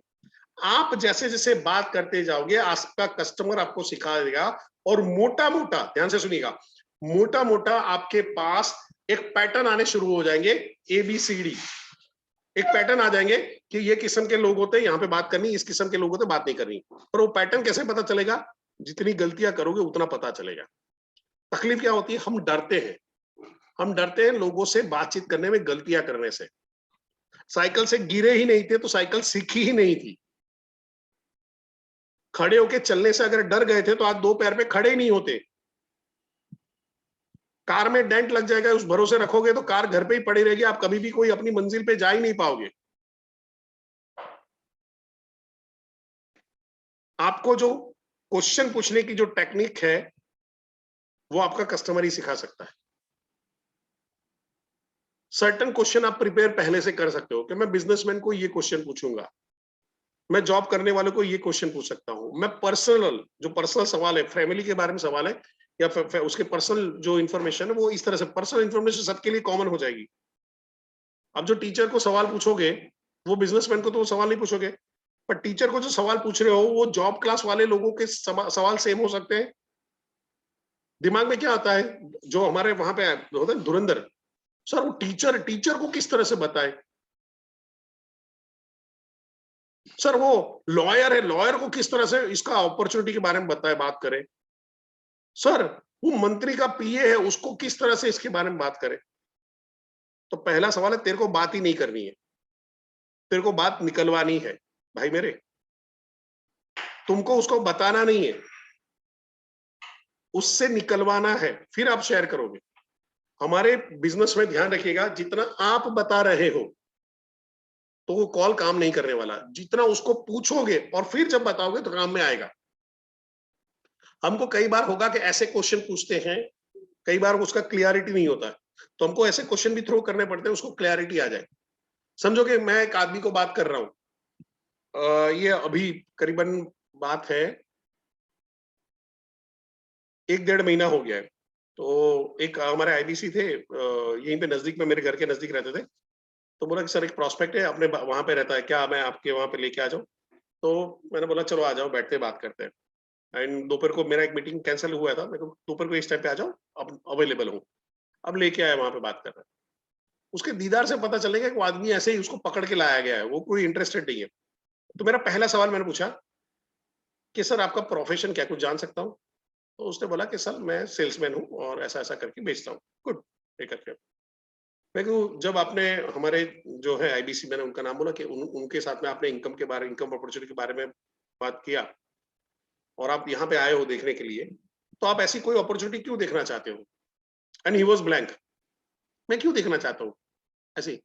आप जैसे जैसे बात करते जाओगे आपका कस्टमर आपको सिखा देगा, और मोटा मोटा, ध्यान से सुनिएगा, मोटा मोटा आपके पास एक पैटर्न आने शुरू हो जाएंगे, ABCD, एक पैटर्न आ जाएंगे कि ये किस्म के लोग होते हैं यहाँ पे बात करनी, इस किस्म के लोग होते बात नहीं करनी। पर वो पैटर्न कैसे पता चलेगा? जितनी गलतियां करोगे उतना पता चलेगा। तकलीफ क्या होती है, हम डरते हैं, हम डरते हैं लोगों से बातचीत करने में, गलतियां करने से। साइकिल से गिरे ही नहीं थे तो साइकिल सीखी ही नहीं थी। खड़े होके चलने से अगर डर गए थे तो आज 2 पैर पे खड़े ही नहीं होते। कार में डेंट लग जाएगा उस भरोसे रखोगे तो कार घर पे ही पड़ी रहेगी, आप कभी भी कोई अपनी मंजिल पे जा ही नहीं पाओगे। आपको जो क्वेश्चन पूछने की जो टेक्निक है वो आपका कस्टमर ही सिखा सकता है। सर्टेन क्वेश्चन आप प्रिपेयर पहले से कर सकते हो कि मैं बिजनेसमैन को ये क्वेश्चन पूछूंगा, मैं जॉब करने वालों को ये क्वेश्चन पूछ सकता हूं, मैं पर्सनल जो पर्सनल सवाल है, फैमिली के बारे में सवाल है या उसके पर्सनल जो इन्फॉर्मेशन है वो इस तरह से, पर्सनल इन्फॉर्मेशन सबके लिए कॉमन हो जाएगी। अब जो टीचर को सवाल पूछोगे वो बिजनेसमैन को तो वो सवाल नहीं पूछोगे, पर टीचर को जो सवाल पूछ रहे हो वो जॉब क्लास वाले लोगों के सवाल सेम हो सकते हैं। दिमाग में क्या आता है, जो हमारे वहां पे होता है धुरंधर, सर वो टीचर को किस तरह से बताए, सर वो लॉयर है, लॉयर को किस तरह से इसका अपॉर्चुनिटी के बारे में बताए, बात करें, सर वो मंत्री का PA है उसको किस तरह से इसके बारे में बात करें। तो पहला सवाल है, तेरे को बात ही नहीं करनी है, तेरे को बात निकलवानी है भाई मेरे, तुमको उसको बताना नहीं है, उससे निकलवाना है, फिर आप शेयर करोगे। हमारे बिजनेस में ध्यान रखिएगा, जितना आप बता रहे हो तो वो कॉल काम नहीं करने वाला, जितना उसको पूछोगे और फिर जब बताओगे तो काम में आएगा। हमको कई बार होगा कि ऐसे क्वेश्चन पूछते हैं, कई बार उसका क्लियरिटी नहीं होता है, तो हमको ऐसे क्वेश्चन भी थ्रो करने पड़ते हैं उसको क्लैरिटी आ जाए। समझो कि मैं एक आदमी को बात कर रहा हूं, ये अभी करीबन बात है 1 डेढ़ महीना हो गया है। तो एक हमारे IBC थे, यहीं पे नजदीक में, मेरे घर के नजदीक रहते थे, तो बोला कि सर एक प्रोस्पेक्ट है, अपने वहां पे रहता है क्या, मैं आपके वहां पे लेके आ जाऊं? तो मैंने बोला चलो आ जाओ, बैठते बात करते हैं। एंड दोपहर को मेरा एक मीटिंग कैंसिल हुआ था, मेरे को दोपहर को इस टाइम पे आ जाओ, अब अवेलेबल हूँ। अब लेके आया, वहां पे बात कर रहा है। उसके दीदार से पता चलेगा कि वो आदमी ऐसे ही उसको पकड़ के लाया गया है, वो कोई इंटरेस्टेड नहीं है। तो मेरा पहला सवाल मैंने पूछा कि सर आपका प्रोफेशन क्या, कुछ जान सकता हूँ? तो उसने बोला कि सर मैं सेल्समैन हूँ और ऐसा ऐसा करके बेचता हूँ। गुड, ये करके मैं कहूँ, जब आपने हमारे जो है आईबीसी, मैंने उनका नाम बोला कि उनके साथ में आपने इनकम अपॉर्चुनिटी के बारे में बात किया और आप यहाँ पे आए हो देखने के लिए, तो आप ऐसी कोई अपॉर्चुनिटी क्यों देखना चाहते हो? And he was blank. मैं क्यों देखना चाहता हूँ ऐसे,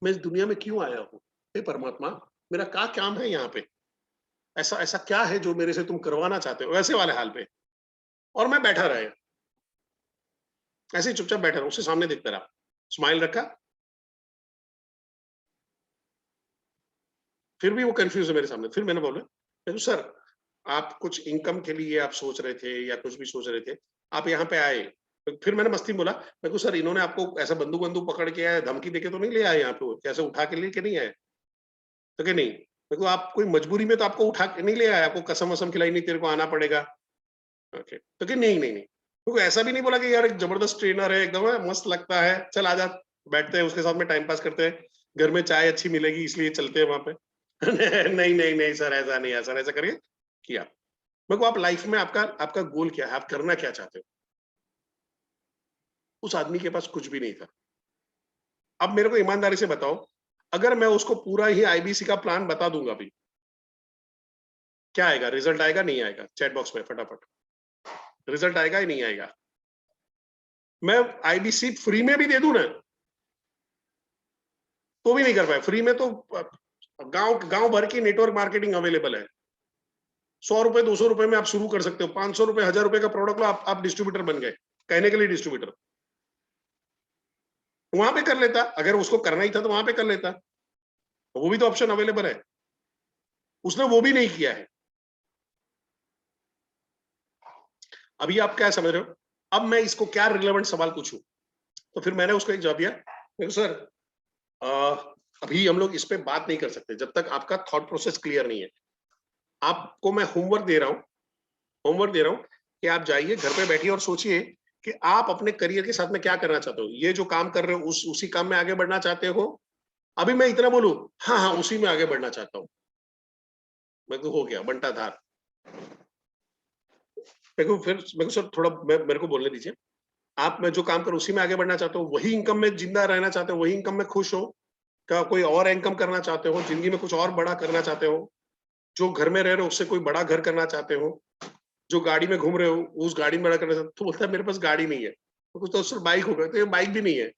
मैं इस दुनिया में क्यों आया हूँ? हे परमात्मा, मेरा क्या काम है यहाँ पे? ऐसा ऐसा क्या है जो मेरे से तुम करवाना चाहते हो? ऐसे वाले हाल पे। और मैं बैठा रहा, ऐसे ही चुपचाप बैठा रहा, उसके सामने देखता रहा, स्माइल रखा। फिर भी वो कंफ्यूज है मेरे सामने। फिर मैंने बोला, सर आप कुछ इनकम के लिए आप सोच रहे थे या कुछ भी सोच रहे थे, आप यहाँ पे आए। फिर मैंने मस्ती में बोला, मैं सर इन्होंने आपको ऐसा बंदूक बंदूक पकड़ के आया, धमकी देके तो नहीं ले आए यहाँ पे, कैसे उठा के लेके नहीं आए? तो क्या नहीं, देखो आप कोई मजबूरी में तो आपको उठा के नहीं ले आया, आपको कसम वसम खिलाई नहीं, तेरे को आना पड़ेगा। ओके, तो क्या नहीं नहीं नहीं, क्योंकि ऐसा भी नहीं बोला कि यार एक जबरदस्त ट्रेनर है एकदम, मस्त लगता है, चल आजा, बैठते हैं उसके साथ में टाइम पास करते हैं, घर में चाय अच्छी मिलेगी इसलिए चलते हैं वहां पे। नहीं नहीं नहीं सर, ऐसा नहीं है सर, ऐसा करके किया। मेरे को आप लाइफ में आपका आपका गोल क्या है, आप करना क्या चाहते हो? उस आदमी के पास कुछ भी नहीं था। अब मेरे को ईमानदारी से बताओ, अगर मैं उसको पूरा ही आईबीसी का प्लान बता दूंगा अभी, क्या आएगा रिजल्ट? आएगा नहीं आएगा? चैट बॉक्स में फटाफट रिजल्ट आएगा ही नहीं आएगा? मैं आईबीसी फ्री में भी दे दूं ना, तो भी नहीं कर पाए। फ्री में तो गांव गांव भर की नेटवर्क मार्केटिंग अवेलेबल है। 100 रुपए 200 रुपए में आप शुरू कर सकते हो, 500 रुपए 1000 रुपए का प्रोडक्ट लो, आप डिस्ट्रीब्यूटर बन गए, कहने के लिए डिस्ट्रीब्यूटर। वहां पे कर लेता, अगर उसको करना ही था तो वहां पे कर लेता, वो भी तो ऑप्शन अवेलेबल है। उसने वो भी नहीं किया है। अभी आप क्या समझ रहे हो? अब मैं इसको क्या रिलेवेंट सवाल पूछूं? तो फिर मैंने उसको एक जवाब दिया, सर अभी हम लोग इस पे बात नहीं कर सकते जब तक आपका थॉट प्रोसेस क्लियर नहीं है। आपको मैं होमवर्क दे रहा हूं, कि आप जाइए घर पे बैठिए और सोचिए कि आप अपने करियर के साथ में क्या करना चाहते हो। ये जो काम कर रहे हो उसी काम में आगे बढ़ना चाहते हो? अभी मैं इतना बोलूं, हाँ हाँ उसी में आगे बढ़ना चाहता हूँ, मैं तो हो गया बंटा धार। मेरे को सर थोड़ा मेरे को बोलने दीजिए। आप, मैं जो काम करूं उसी में आगे बढ़ना चाहते हो, वही इनकम में जिंदा रहना चाहते हो, वही इनकम में खुश हो? क्या कोई और इनकम करना चाहते हो, जिंदगी में कुछ और बड़ा करना चाहते हो? जो घर में रह रहे हो उससे कोई बड़ा घर करना चाहते हो? जो गाड़ी में घूम रहे हो उस गाड़ी में बड़ा करना चाहते हो? तो बोलता है मेरे पास गाड़ी नहीं है। तो कुछ तो सिर्फ बाइक होगा, तो ये बाइक भी नहीं है।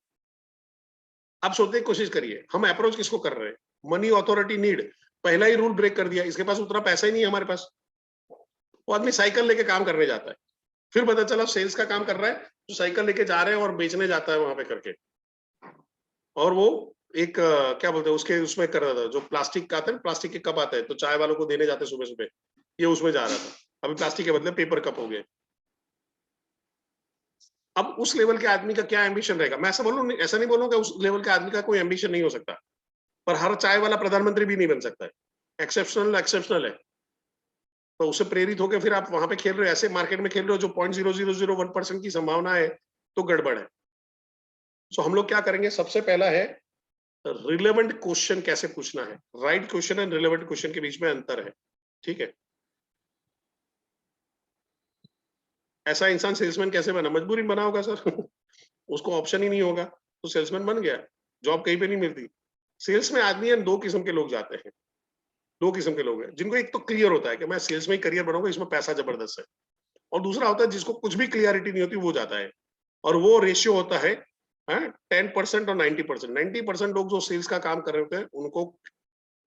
आप सोचने की कोशिश करिए, हम अप्रोच किसको कर रहे हैं? मनी अथॉरिटी नीड, पहला ही रूल ब्रेक कर दिया, इसके पास उतना पैसा ही नहीं है हमारे पास। वो आदमी साइकिल लेके काम करने जाता है, फिर पता चला सेल्स का काम कर रहा है, जो साइकिल लेके जा रहे हैं और बेचने जाता है वहां पे करके। और वो एक क्या बोलते हैं उसके, उसमें कर रहा था, जो प्लास्टिक का आता है, प्लास्टिक के कप आते हैं तो चाय वालों को देने जाते सुबह सुबह, ये उसमें जा रहा था। अभी प्लास्टिक के बदले पेपर कप हो गए। अब उस लेवल के आदमी का क्या एम्बिशन रहेगा? मैं ऐसा बोलूं, ऐसा नहीं बोलूंगा उस लेवल के आदमी का कोई एम्बिशन नहीं हो सकता, पर हर चाय वाला प्रधानमंत्री भी नहीं बन सकता है। एक्सेप्शनल एक्सेप्शनल है। तो उससे प्रेरित होकर फिर आप वहां पे खेल रहे हो, ऐसे मार्केट में खेल रहे हो जो 0.0001% की संभावना है, तो गड़बड़ है। सो हम लोग क्या करेंगे, सबसे पहला है रिलेवेंट क्वेश्चन कैसे पूछना है। Right question and relevant question के बीच में अंतर है, ठीक है? ऐसा इंसान सेल्समैन कैसे बना? मजबूरी में बना होगा सर। उसको ऑप्शन ही नहीं होगा तो सेल्समैन बन गया। जॉब कहीं पे नहीं मिलती। सेल्स में आदमी है, दो किस्म के लोग जाते हैं। दो किस्म के लोग हैं, जिनको एक तो क्लियर होता है कि मैं सेल्स में ही करियर बनाऊंगा, इसमें पैसा जबरदस्त है। और दूसरा होता है जिसको कुछ भी क्लियरिटी नहीं होती, वो जाता है। और वो रेशियो होता है 10% और 90%। 90% लोग जो सेल्स का काम कर रहे होते हैं, उनको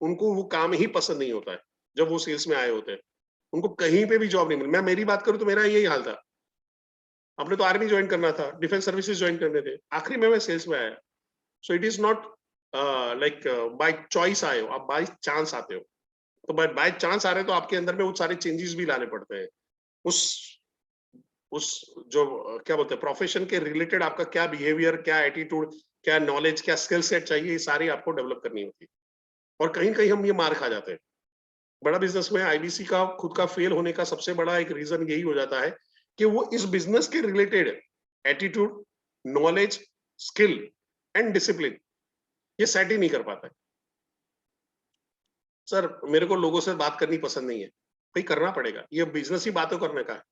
उनको वो काम ही पसंद नहीं होता है। जब वो सेल्स में आए होते हैं, उनको कहीं पे भी जॉब नहीं मिली। मैं मेरी बात करूं तो मेरा यही हाल था। आपने तो आर्मी ज्वाइन करना था, डिफेंस सर्विसेज ज्वाइन करने थे, आखिरी में मैं सेल्स में आया। So it is not like by choice आए हो, आप बाय चांस आते हो। तो बाय चांस आ रहे हो तो आपके अंदर में वो सारे चेंजेस भी लाने पड़ते हैं। उस उस जो क्या बोलते हैं प्रोफेशन के रिलेटेड आपका क्या बिहेवियर, क्या एटीट्यूड, क्या नॉलेज, क्या स्किल सेट चाहिए, ये सारी आपको डेवलप करनी होती है। और कहीं कहीं हम ये मार खा जाते हैं। बड़ा बिजनेस में आईबीसी का खुद का फेल होने का सबसे बड़ा एक रीजन यही हो जाता है कि वो इस बिजनेस के related attitude, knowledge, skill and discipline ये सेट ही नहीं कर पाता है। सर मेरे को लोगों से बात करनी पसंद नहीं है, भाई करना पड़ेगा, ये बिजनेस ही बातें करने का है।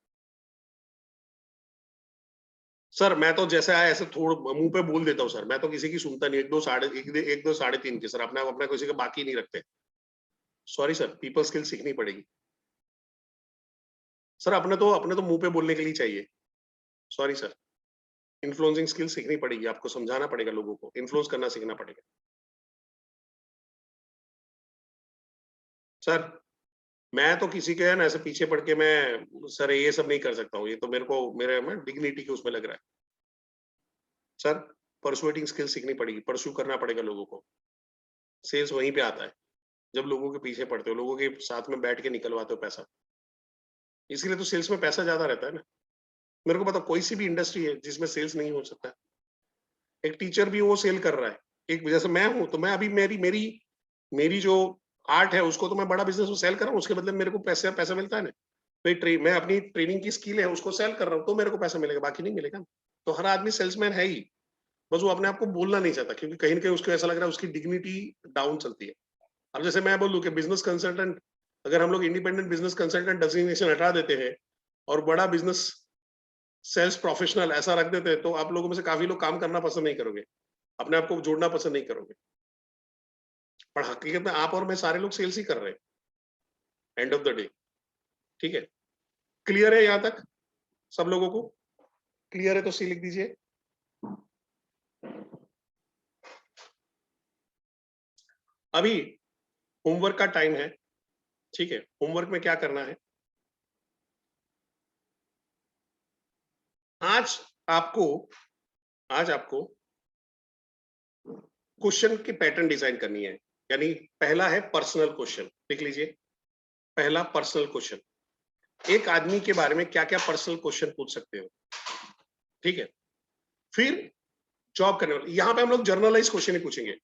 सर मैं तो जैसे आया ऐसे थोड़ा मुंह पे बोल देता हूँ सर, मैं तो किसी की सुनता नहीं, 1-2 की सर, अपना किसी का बाकी नहीं रखते। सॉरी सर, पीपल स्किल सीखनी पड़ेगी सर, अपने तो मुंह पे बोलने के लिए चाहिए। सॉरी सर, इन्फ्लुएंसिंग स्किल सीखनी पड़ेगी, आपको समझाना पड़ेगा, लोगों को इन्फ्लुएंस करना सीखना पड़ेगा। सर मैं तो किसी के है ना ऐसे पीछे पड़ के मैं सर ये सब नहीं कर सकता हूँ, ये तो मेरे को मेरे में डिग्निटी के उसमें लग रहा है। सर परसुएटिंग स्किल सीखनी पड़ेगी, परस्यू करना पड़ेगा लोगों को। सेल्स वहीं पे आता है जब लोगों के पीछे पड़ते हो, लोगों के साथ में बैठ के निकलवाते हो पैसा। इसीलिए तो सेल्स में पैसा ज्यादा रहता है ना। मेरे को पता कोई सी भी इंडस्ट्री है जिसमें सेल्स नहीं हो सकता। एक टीचर भी वो सेल कर रहा है, एक जैसे मैं हूं तो मैं अभी मेरी मेरी मेरी जो आर्ट है उसको तो मैं बड़ा बिजनेस में सेल कर रहा हूँ, उसके बदले मेरे को पैसा पैसा मिलता है ना। मैं अपनी ट्रेनिंग की स्किल है उसको सेल कर रहा हूँ तो मेरे को पैसा मिलेगा, बाकी नहीं मिलेगा। तो हर आदमी सेल्समैन है ही, बस वो अपने आप को बोलना नहीं चाहता क्योंकि कहीं ना कहीं उसको ऐसा लग रहा है उसकी डिग्निटी डाउन चलती है। अब जैसे मैं बोलूँ कि बिजनेस कंसल्टेंट, अगर हम लोग इंडिपेंडेंट बिजनेस कंसल्टेंट डेजिग्नेशन हटा देते हैं और बड़ा बिजनेस सेल्स प्रोफेशनल ऐसा रख देते हैं तो आप लोगों में से काफी लोग काम करना पसंद नहीं करोगे, अपने आप को जोड़ना पसंद नहीं करोगे। पर हकीकत में आप और मैं सारे लोग सेल्स ही कर रहे हैं एंड ऑफ द डे। ठीक है, क्लियर है यहाँ तक सब लोगों को? क्लियर है तो सी लिख दीजिए। अभी होमवर्क का टाइम है, ठीक है। होमवर्क में क्या करना है, आज आपको क्वेश्चन की पैटर्न डिजाइन करनी है। यानी पहला है पर्सनल क्वेश्चन, लिख लीजिए। पहला पर्सनल क्वेश्चन, एक आदमी के बारे में क्या क्या पर्सनल क्वेश्चन पूछ सकते हो, ठीक है। फिर जॉब करने वाले, यहाँ पे हम लोग जर्नलाइज क्वेश्चन ही पूछेंगे,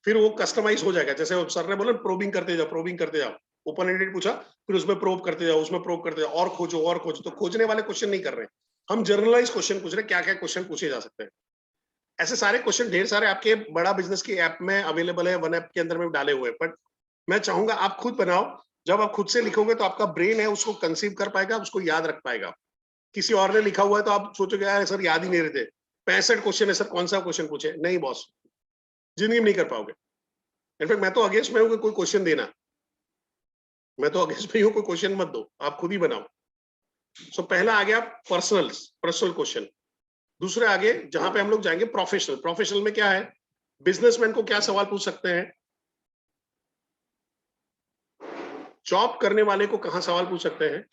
फिर वो कस्टमाइज हो जाएगा। जैसे सर ने बोला प्रोबिंग करते जाओ, ओपन एंडेड पूछा, फिर उसमें प्रोब करते जाओ, और खोजो। तो खोजने वाले क्वेश्चन नहीं कर रहे हैं हम, जर्नलाइज क्वेश्चन पूछ रहे हैं, क्या क्या क्वेश्चन पूछे जा सकते हैं। ऐसे सारे क्वेश्चन ढेर सारे आपके बड़ा बिजनेस की ऐप में अवेलेबल है, वन ऐप के अंदर में डाले हुए हैं। बट मैं चाहूंगा आप खुद बनाओ, जब आप खुद से लिखोगे तो आपका ब्रेन है उसको कंसीव कर पाएगा, उसको याद रख पाएगा। किसी और ने लिखा हुआ है तो आप सोचोगे यार सर याद ही नहीं रहते, 65 क्वेश्चन है सर, कौन सा क्वेश्चन पूछे। नहीं बॉस, जिंदगी में नहीं कर पाओगे। इनफैक्ट मैं तो अगेंस्ट में हूँ कि कोई क्वेश्चन देना, मैं तो अगेंस्ट में हूँ, कोई क्वेश्चन मत दो, आप खुद ही बनाओ। सो पहला आ गया पर्सनल क्वेश्चन। दूसरे आगे जहां पे हम लोग जाएंगे प्रोफेशनल में क्या है, बिजनेसमैन को क्या सवाल पूछ सकते हैं, जॉब करने वाले को कहां सवाल पूछ सकते हैं,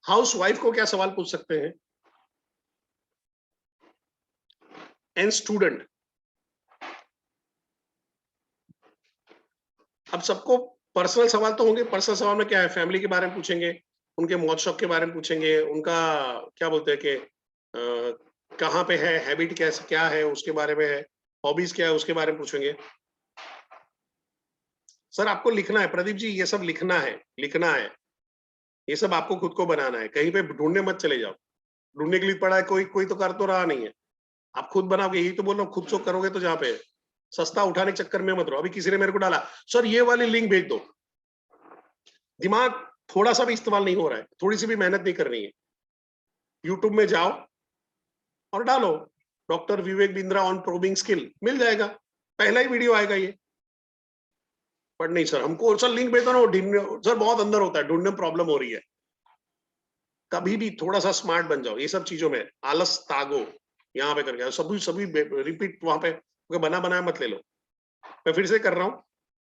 हाउस वाइफ को क्या सवाल पूछ सकते हैं, एंड स्टूडेंट। अब सबको पर्सनल सवाल तो होंगे। पर्सनल सवाल में क्या है, फैमिली के बारे में पूछेंगे, उनके मौत शौक के बारे में पूछेंगे, उनका क्या बोलते हैं कि कहाँ पे है, हैबिट कैसे क्या है उसके बारे में है, हॉबीज क्या है उसके बारे में पूछेंगे। सर आपको लिखना है प्रदीप जी, ये सब लिखना है, ये सब आपको खुद को बनाना है, कहीं पे ढूंढने मत चले जाओ। ढूंढने के लिए पड़ा है, कोई तो कर तो रहा नहीं है, आप खुद बनाओगे। यही तो बोल रहा हूँ, खुद से करोगे तो जहाँ पे सस्ता उठाने के चक्कर में मत रहो। अभी किसी ने मेरे को डाला सर ये वाली लिंक भेज दो, दिमाग थोड़ा सा भी इस्तेमाल नहीं हो रहा है, थोड़ी सी भी मेहनत नहीं करनी है। यूट्यूब में जाओ और डालो doctor Vivek Bindra on probing skill, मिल जाएगा, पहला ही वीडियो आएगा ये। पर नहीं सर हमको सर लिंक भेजो ना, सर बहुत अंदर होता है, ढूंढने में प्रॉब्लम हो रही है। कभी भी थोड़ा सा स्मार्ट बन जाओ, ये सब चीजों में आलस तागो, यहाँ पे करके सभी रिपीट वहां पे बना बनाया मत ले लो। मैं फिर से कर रहा हूँ,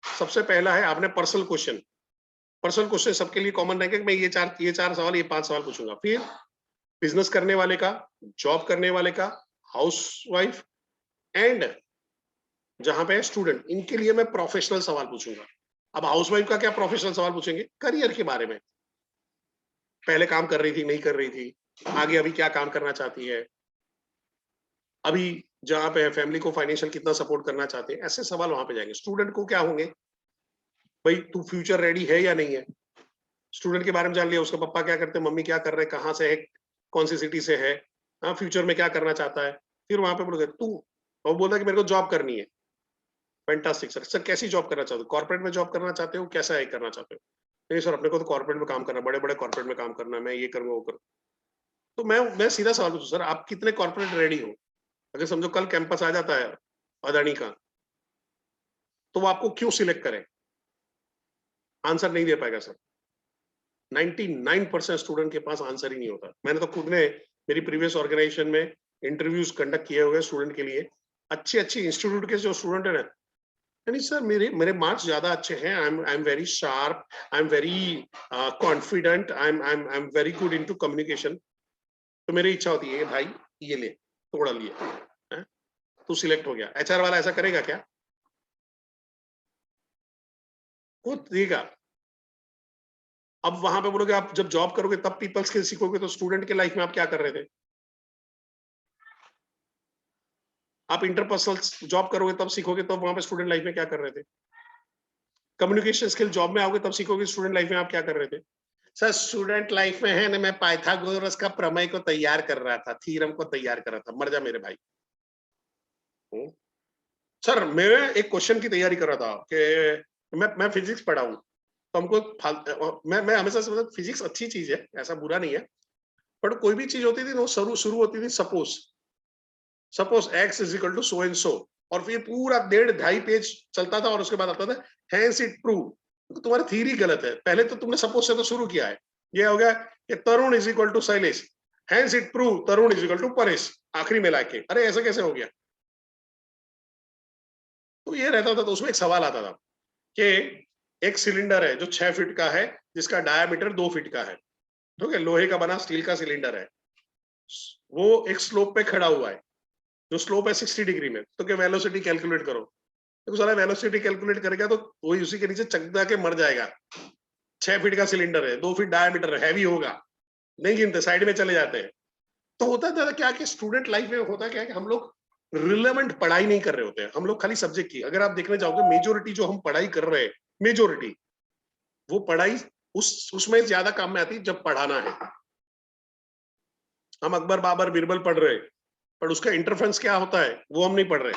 सबसे पहला है आपने पर्सनल क्वेश्चन सबके लिए कॉमन रहेगा कि मैं ये चार सवाल, ये 5 सवाल पूछूंगा। फिर बिजनेस करने वाले का, जॉब करने वाले का, हाउस वाइफ एंड जहां पे स्टूडेंट, इनके लिए मैं प्रोफेशनल सवाल पूछूंगा। अब हाउस वाइफ का क्या प्रोफेशनल सवाल पूछेंगे, करियर के बारे में, पहले काम कर रही थी, नहीं कर रही थी, आगे अभी क्या काम करना चाहती है, अभी जहाँ पे है फैमिली को फाइनेंशियल कितना सपोर्ट करना चाहते हैं, ऐसे सवाल वहां पे जाएंगे। स्टूडेंट को क्या होंगे, भाई तू फ्यूचर रेडी है या नहीं है, स्टूडेंट के बारे में जान लिया, उसका पापा क्या करते हैं, मम्मी क्या कर रहे हैं, कहाँ से है, कौन सी सिटी से है, हाँ फ्यूचर में क्या करना चाहता है। फिर वहां पे बोलोगे तू, और बोलता है कि मेरे को जॉब करनी है। फैंटास्टिक सर, सर कैसी जॉब करना चाहते हो, कॉर्पोरेट में जॉब करना चाहते हो, कैसा है करना चाहते हो। नहीं सर, अपने को तो कॉर्पोरेट में काम करना, बड़े बड़े कॉर्पोरेट में काम करना, मैं ये करूंगा वो करूँ। तो मैं सीधा सवाल पूछूं, सर आप कितने कॉर्पोरेट रेडी हो। अगर समझो कल कैंपस आ जाता है अदानी का, तो वो आपको क्यों सिलेक्ट करें, आंसर नहीं दे पाएगा सर। 99% स्टूडेंट के पास आंसर ही नहीं होता। मैंने तो खुद ने मेरी प्रीवियस ऑर्गेनाइजेशन में इंटरव्यूज कंडक्ट किए हुए स्टूडेंट के लिए, अच्छे अच्छे इंस्टीट्यूट के जो स्टूडेंट है ना, नहीं सर मेरे मेरे मार्क्स ज्यादा अच्छे हैं, I am very sharp, I am very confident, I am very good into communication. तो मेरी इच्छा होती है भाई ये ले, थोड़ा लिए, हैं? तू सिलेक्ट हो गया। एचआर वाला ऐसा करेगा क्या, वो देगा। अब वहां पे बोलोगे आप जब जॉब करोगे तब पीपल स्किल सीखोगे, तो स्टूडेंट के लाइफ में आप क्या कर रहे थे, आप इंटरपर्सनल जॉब करोगे तब सीखोगे, तब वहां पे स्टूडेंट लाइफ में क्या कर रहे थे। कम्युनिकेशन स्किल जॉब में आओगे तब सीखोगे, स्टूडेंट लाइफ में आप क्या कर रहे थे। सर स्टूडेंट लाइफ में है ना, मैं पाइथागोरस का प्रमेय को तैयार कर रहा था, थ्योरम को तैयार कर रहा था। मर जा मेरे भाई। सर मैं एक क्वेश्चन की तैयारी कर रहा था कि मैं फिजिक्स पढ़ा हूँ, तो हमको मैं हमेशा से फिजिक्स अच्छी चीज है, ऐसा बुरा नहीं है, पर कोई भी चीज होती थी वो शुरू शुरू होती थी suppose, suppose x is equal to so and so, और फिर पूरा 1.5-2.5 पेज चलता था और उसके बाद आता था हैंस इट प्रूव। तो तुम्हारी थ्योरी गलत है, पहले तो तुमने सपोज से तो शुरू किया है। ये हो गया कि Tarun is equal to Shailesh, hence it prove Tarun is equal to Paresh, आखिरी में लाके अरे ऐसा कैसे हो गया। तो ये रहता था, तो उसमें एक सवाल आता था कि एक सिलेंडर है जो 6 फीट का है, जिसका डायामीटर 2 फीट का है, ठीक है, लोहे का बना स्टील का सिलेंडर है, वो एक स्लोप पे खड़ा हुआ है, जो स्लोप है 60 डिग्री में, तो क्या वेलोसिटी कैलकुलेट करो। तो सारा वेलोसिटी कैलकुलेट करेगा तो वही उसी के नीचे चकदा के मर जाएगा। 6 फीट का सिलेंडर है, 2 फीट डायमीटर है, हैवी होगा, नहीं गिनते, साइड में चले जाते हैं। तो होता था क्या कि स्टूडेंट लाइफ में होता क्या कि हम लोग रिलेवेंट पढ़ाई नहीं कर रहे होते हैं, हम लोग खाली सब्जेक्ट की। अगर आप देखने जाओगे मेजोरिटी जो हम पढ़ाई कर रहे हैं, मेजोरिटी वो पढ़ाई उसमें ज्यादा काम में आती है जब पढ़ाना है। हम अकबर बाबर बीरबल पढ़ रहे हैं, पर उसका इंटरफेरेंस क्या होता है वो हम नहीं पढ़ रहे,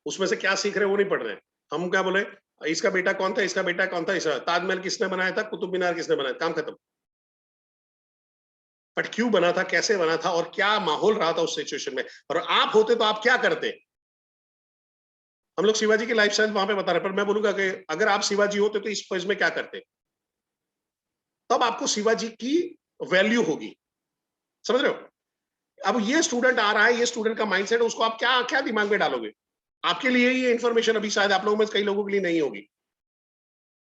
उसमें से क्या सीख रहे हैं वो नहीं पढ़ रहे। हम क्या बोले, इसका बेटा कौन था, इसका बेटा कौन था, इसका ताजमहल किसने बनाया था, कुतुब मीनार किसने बनाया, काम खत्म। बट क्यों बना था, कैसे बना था, और क्या माहौल रहा था उस सिचुएशन में, और आप होते तो आप क्या करते। हम लोग शिवाजी की लाइफस्टाइल वहां पे बता रहे, पर मैं बोलूंगा कि अगर आप शिवाजी होते तो इस फेज में क्या करते, तब आपको शिवाजी की वैल्यू होगी। समझ रहे हो। अब ये स्टूडेंट आ रहा है, ये स्टूडेंट का माइंडसेट, उसको आप क्या क्या दिमाग में डालोगे। आपके लिए ये इन्फॉर्मेशन अभी शायद आप लोगों में कई लोगों के लिए नहीं होगी।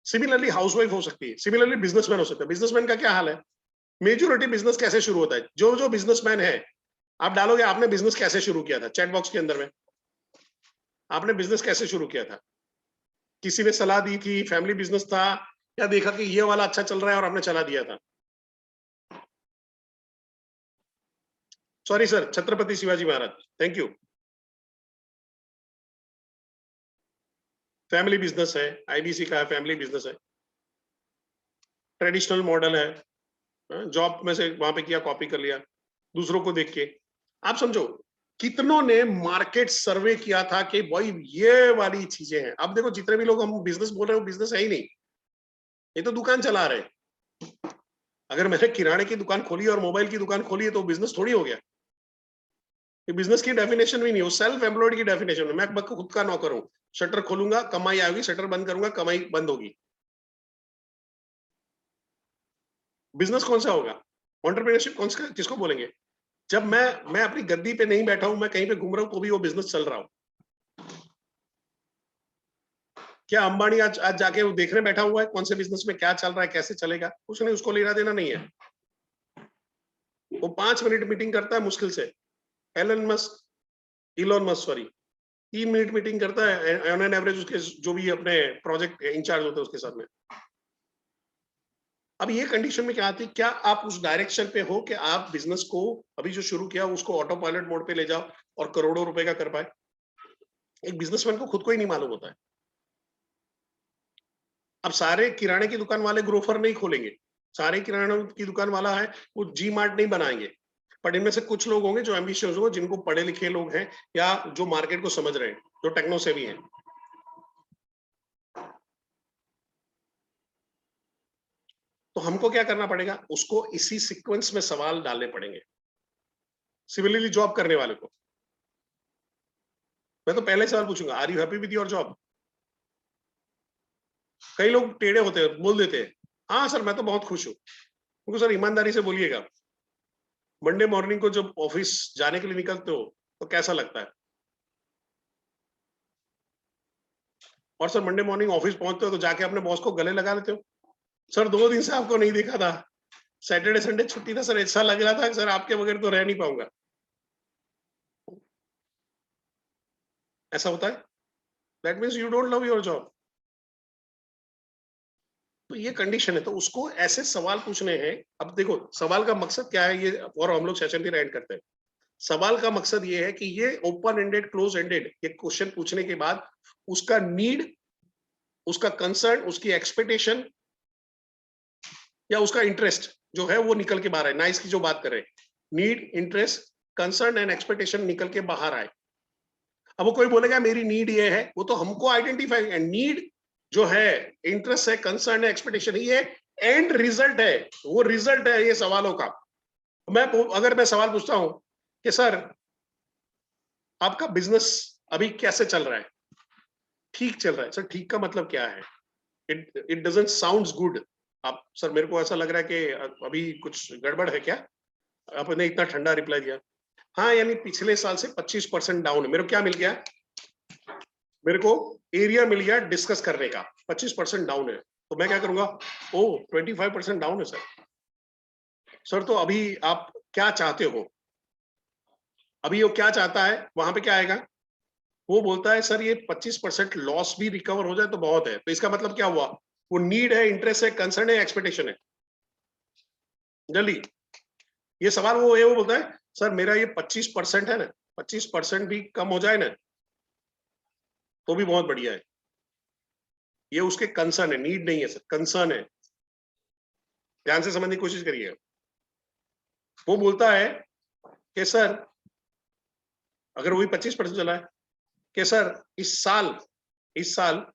सिमिलरली हाउसवाइफ हो सकती है, सिमिलरली बिजनेसमैन हो सकता है। बिजनेसमैन का क्या हाल है, मेजोरिटी बिजनेस कैसे शुरू होता है, जो जो बिजनेसमैन है, आप डालोगे आपने बिजनेस कैसे शुरू किया था चैट बॉक्स के अंदर में, आपने बिजनेस कैसे शुरू किया था, किसी ने सलाह दी थी, फैमिली बिजनेस था, या देखा कि ये वाला अच्छा चल रहा है और आपने चला दिया था। Sorry sir, Chhatrapati Shivaji Maharaj, thank you. Family business है, आईबीसी का है, फैमिली बिजनेस है, ट्रेडिशनल मॉडल है, जॉब में से वहां पे किया, कॉपी कर लिया दूसरों को देख के। आप समझो कितनों ने मार्केट सर्वे किया था कि भाई ये वाली चीजें हैं। अब देखो जितने भी लोग हम बिजनेस बोल रहे हो, बिजनेस है ही नहीं, ये तो दुकान चला रहे हैं। अगर मैंने किराने की दुकान खोली और मोबाइल की दुकान खोली है तो बिजनेस थोड़ी हो गया। ये बिजनेस की डेफिनेशन भी नहीं, वो सेल्फ एम्प्लॉयड की डेफिनेशन है। मैं खुद का नौकर हूं, शटर खोलूंगा कमाई आएगी, शटर बंद करूंगा कमाई बंद होगी। बिजनेस कौन सा होगा, एंटरप्रेन्योरशिप कौन सा, किसको बोलेंगे। जब मैं अपनी गद्दी पे नहीं बैठा हूं, मैं कहीं पे घूम रहा हूं, तो भी वो बिजनेस चल रहा हूं। क्या अंबानी आज आज जाके वो देखने बैठा हुआ है कौन से बिजनेस में क्या चल रहा है, कैसे चलेगा, कुछ नहीं, उसको लेना देना नहीं है। वो 5 मिनट मीटिंग करता है मुश्किल से, Elon Musk sorry, 3 minute meeting करता है ऑन एन एवरेज, उसके जो भी अपने प्रोजेक्ट इंचार्ज होते हैं उसके साथ में। अब ये कंडीशन में क्या आती है, क्या आप उस डायरेक्शन पे हो कि आप बिजनेस को अभी जो शुरू किया उसको ऑटो पायलट मोड पे ले जाओ और करोड़ों रुपए का कर पाए? एक बिजनेसमैन को खुद को ही नहीं मालूम होता है। अब सारे किराने की दुकान वाले ग्रोफर नहीं खोलेंगे, सारे किराना की दुकान वाला है वो जी मार्ट नहीं बनाएंगे, पर इनमें से कुछ लोग होंगे जो एम्बिशियस होंगे, जिनको पढ़े लिखे लोग हैं या जो मार्केट को समझ रहे हैं, जो टेक्नो सेवी हैं। तो हमको क्या करना पड़ेगा, उसको इसी सीक्वेंस में सवाल डालने पड़ेंगे। सिमिलरली जॉब करने वाले को मैं तो पहले सवाल पूछूंगा, are you happy with your job? कई लोग टेढ़े होते हैं, बोल देते हैं हाँ सर मैं तो बहुत खुश हूं। उनको सर ईमानदारी से बोलिएगा, मंडे मॉर्निंग को जब ऑफिस जाने के लिए निकलते हो तो कैसा लगता है? और सर मंडे मॉर्निंग ऑफिस पहुंचते हो तो जाके अपने बॉस को गले लगा लेते हो, सर 2 दिन से आपको नहीं देखा था, सैटरडे संडे छुट्टी था सर, ऐसा लग रहा था कि सर आपके बगैर तो रह नहीं पाऊंगा। ऐसा होता है? That means you don't love your job. तो ये कंडीशन है, तो उसको ऐसे सवाल पूछने हैं। अब देखो सवाल का मकसद क्या है, ये और हम लोग सेशन भी एंड करते हैं। सवाल का मकसद ये है कि ये ओपन एंडेड क्लोज एंडेड ये क्वेश्चन पूछने के बाद उसका नीड, उसका कंसर्न, उसकी एक्सपेक्टेशन या उसका इंटरेस्ट जो है वो निकल के बाहर आए। नाइस की जो बात कर रहे हैं, need, interest, concern and expectation निकल के बाहर आए। अब वो कोई बोलेगा मेरी नीड ये है, वो तो हमको आइडेंटिफाई, नीड जो है, इंटरेस्ट है, कंसर्न है, एक्सपेक्टेशन, ये एंड रिजल्ट है, वो रिजल्ट है ये सवालों का। अगर मैं सवाल पूछता हूं कि सर आपका बिजनेस अभी कैसे चल रहा है? ठीक चल रहा है। सर ठीक का मतलब क्या है? It doesn't sounds good. आप सर मेरे को ऐसा लग रहा है कि अभी कुछ गड़बड़ है क्या? आपने इतना ठंडा रिप्लाई दिया। हाँ यानी पिछले साल से 25% डाउन है। मेरे को क्या मिल गया? मेरे को एरिया मिल गया डिस्कस करने का। 25% डाउन है तो मैं क्या करूंगा? ओ 25% डाउन है सर। सर तो अभी आप क्या चाहते हो? अभी वो क्या चाहता है वहां पे क्या आएगा? वो बोलता है सर ये 25% लॉस भी रिकवर हो जाए तो बहुत है। तो इसका मतलब क्या हुआ? वो नीड है, इंटरेस्ट है, कंसर्न है, एक्सपेक्टेशन है। जल्दी ये सवाल वो बोलता है सर मेरा ये 25% है ना, 25% भी कम हो जाए ना तो भी बहुत बढ़िया है। ये उसके कंसर्न है, नीड नहीं है सर, कंसर्न है। ध्यान से समझने की कोशिश करिए। वो बोलता है कि सर अगर वही 25% चला है कि सर इस साल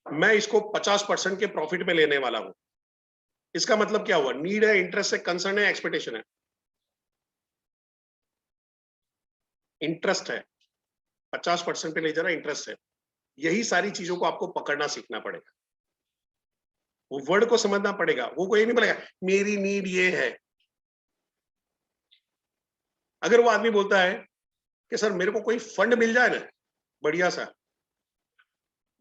मैं इसको 50% के प्रॉफिट में लेने वाला हूं। इसका मतलब क्या हुआ? नीड है, इंटरेस्ट है, कंसर्न है, एक्सपेक्टेशन है। इंटरेस्ट है, 50% पे ले जा रहा है, इंटरेस्ट है। यही सारी चीजों को आपको पकड़ना सीखना पड़ेगा, वो वर्ड को समझना पड़ेगा। वो कोई नहीं बोलेगा मेरी नीड ये है। अगर वो आदमी बोलता है कि सर मेरे को कोई फंड मिल जाए ना, बढ़िया सा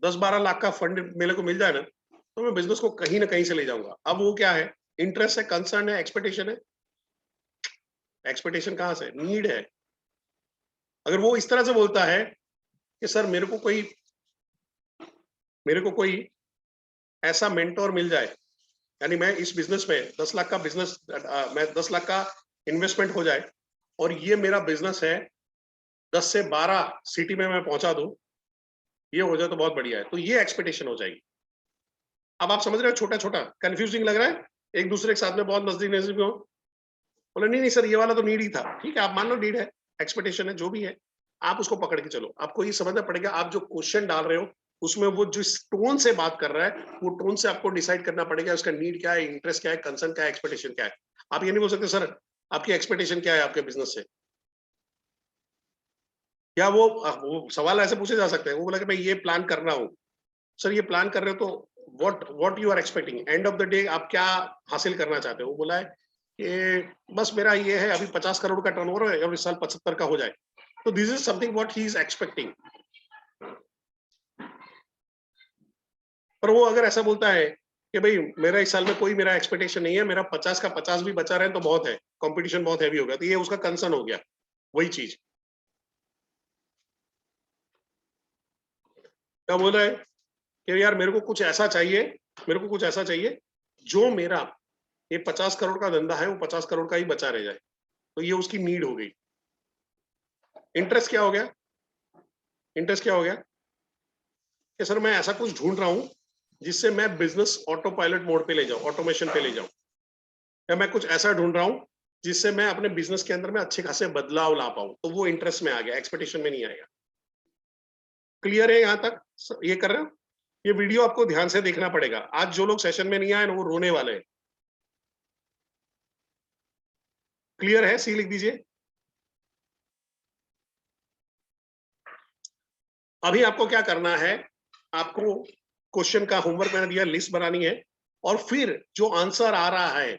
10-12 लाख का फंड मेरे को मिल जाए ना, तो मैं बिजनेस को कहीं ना कहीं से ले जाऊंगा। अब वो क्या है? इंटरेस्ट है, कंसर्न है, एक्सपेक्टेशन है। एक्सपेक्टेशन कहां से? नीड है। अगर वो इस तरह से बोलता है कि सर मेरे को कोई ऐसा मेंटोर मिल जाए, यानी मैं इस बिजनेस में 10 लाख का बिजनेस, मैं 10 लाख का इन्वेस्टमेंट हो जाए और ये मेरा बिजनेस है 10 से 12 सिटी में मैं पहुंचा दूं, ये हो जाए तो बहुत बढ़िया है। तो ये एक्सपेक्टेशन हो जाएगी। अब आप समझ रहे हो, छोटा छोटा कंफ्यूजिंग लग रहा है, एक दूसरे के साथ में बहुत नजदीक नजदीक हो। बोले नहीं नहीं सर ये वाला तो नीड ही था। ठीक है आप मान लो नीड है, एक्सपेक्टेशन है, जो भी है आप उसको पकड़ के चलो। आपको ये समझना पड़ेगा आप जो क्वेश्चन डाल रहे हो उसमें वो जिस टोन से बात कर रहा है वो टोन से आपको डिसाइड करना पड़ेगा उसका नीड क्या है, इंटरेस्ट क्या है, कंसर्न क्या है, एक्सपेक्टेशन क्या है। आप ये नहीं बोल सकते सर आपकी एक्सपेक्टेशन क्या है आपके बिजनेस से। या वो सवाल ऐसे पूछे जा सकते हैं, वो बोला कि मैं ये प्लान कर रहा हूँ। सर ये प्लान कर रहे हो तो what you are expecting, end of the day आप क्या हासिल करना चाहते हो? वो बोला है कि बस मेरा ये है अभी 50 करोड़ का टर्नओवर है और इस साल 75 का हो जाए। तो this is something what he is expecting. पर वो अगर ऐसा बोलता है कि भाई मेरा इस साल में कोई मेरा एक्सपेक्टेशन नहीं है, मेरा 50 का 50 भी बचा रहे तो बहुत है, कंपटीशन बहुत हैवी हो गया, तो ये उसका कंसर्न हो गया। वही चीज क्या बोल रहा है कि यार मेरे को कुछ ऐसा चाहिए, मेरे को कुछ ऐसा चाहिए जो मेरा ये 50 करोड़ का धंधा है, वो 50 करोड़ का ही बचा रह जाए, तो ये उसकी नीड हो गई। इंटरेस्ट क्या हो गया? इंटरेस्ट क्या हो गया कि सर मैं ऐसा कुछ ढूंढ रहा हूं जिससे मैं बिजनेस ऑटो पायलट मोड पे ले जाऊं, ऑटोमेशन पे ले जाऊं, या मैं कुछ ऐसा ढूंढ रहा हूं जिससे मैं अपने बिजनेस के अंदर में अच्छे खासे बदलाव ला पाऊं, तो वो इंटरेस्ट में आ गया, एक्सपेक्टेशन में नहीं आएगा। क्लियर है यहां तक? ये कर रहे हो? ये वीडियो आपको ध्यान से देखना पड़ेगा। आज जो लोग सेशन में नहीं आए ना, वो रोने वाले हैं। क्लियर है? सी लिख दीजिए। अभी आपको क्या करना है, आपको क्वेश्चन का होमवर्क मैंने दिया, लिस्ट बनानी है, और फिर जो आंसर आ रहा है,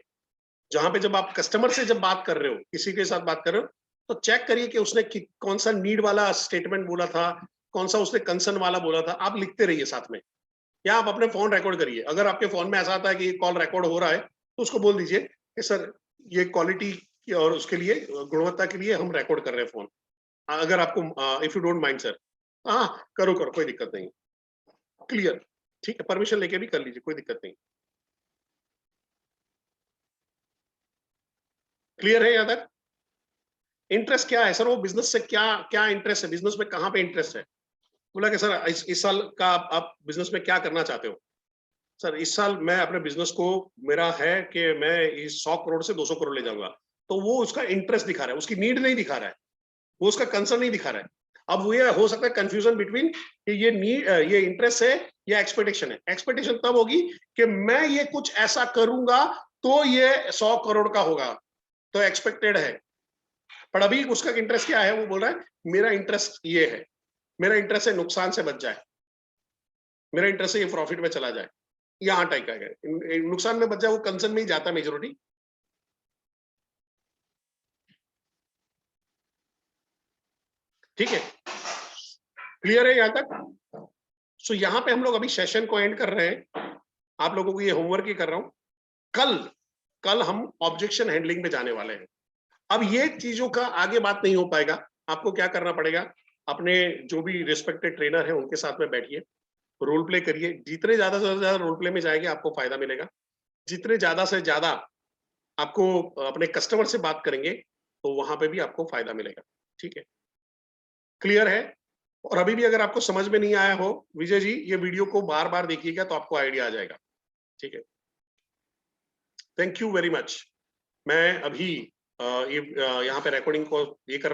जहां पे जब आप कस्टमर से जब बात कर रहे हो, किसी के साथ बात कर रहे हो, तो चेक करिए कि उसने कौन सा नीड वाला स्टेटमेंट बोला था, कौन सा उसने कंसर्न वाला बोला था। आप लिखते रहिए साथ में, या आप अपने फोन रिकॉर्ड करिए। अगर आपके फोन में ऐसा आता है कि कॉल रिकॉर्ड हो रहा है, तो उसको बोल दीजिए कि सर ये क्वालिटी और उसके लिए, गुणवत्ता के लिए हम रिकॉर्ड कर रहे हैं फोन, अगर आपको if you don't mind sir. हाँ, करो करो, कोई दिक्कत नहीं। क्लियर? ठीक है, परमिशन लेके भी कर लीजिए, कोई दिक्कत नहीं। क्लियर है यहाँ तक? इंटरेस्ट क्या है सर? वो बिजनेस से क्या क्या इंटरेस्ट है, बिजनेस में कहाँ पे इंटरेस्ट है? बोला कि सर इस साल का आप बिजनेस में क्या करना चाहते हो? सर इस साल मैं अपने बिजनेस को, मेरा है कि मैं इस 100 करोड़ से 200 करोड़ ले जाऊंगा। तो वो उसका इंटरेस्ट दिखा रहा है, उसकी नीड नहीं दिखा रहा है, वो उसका कंसर्न नहीं दिखा रहा है। अब वो ये हो सकता है कंफ्यूजन बिटवीन कि ये नीड, ये इंटरेस्ट है या एक्सपेक्टेशन है। एक्सपेक्टेशन तब होगी कि मैं ये कुछ ऐसा करूंगा तो ये 100 करोड़ का होगा, तो एक्सपेक्टेड है। पर अभी उसका इंटरेस्ट क्या है? वो बोल रहा है मेरा इंटरेस्ट ये है, मेरा इंटरेस्ट है नुकसान से बच जाए, मेरा इंटरेस्ट है ये प्रॉफिट में चला जाए। यहाँ टाइप का है, नुकसान में बच जाए, वो कंसर्न में ही जाता है मेजोरिटी। ठीक है, क्लियर है यहाँ तक? सो यहाँ पे हम लोग अभी सेशन को एंड कर रहे हैं। आप लोगों को ये होमवर्क ही कर रहा हूं। कल कल हम ऑब्जेक्शन हैंडलिंग पे जाने वाले हैं। अब ये चीजों का आगे बात नहीं हो पाएगा। आपको क्या करना पड़ेगा, अपने जो भी रिस्पेक्टेड ट्रेनर है उनके साथ में बैठिए, रोल प्ले करिए। जितने ज्यादा से ज्यादा रोल प्ले में जाएंगे आपको फायदा मिलेगा। जितने ज्यादा से ज्यादा आपको अपने कस्टमर से बात करेंगे, तो वहां पे भी आपको फायदा मिलेगा। ठीक है, क्लियर है? और अभी भी अगर आपको समझ में नहीं आया हो, विजय जी ये वीडियो को बार बार देखिएगा तो आपको आइडिया आ जाएगा। ठीक है, थैंक यू वेरी मच। मैं अभी यहाँ पे रिकॉर्डिंग को ये कर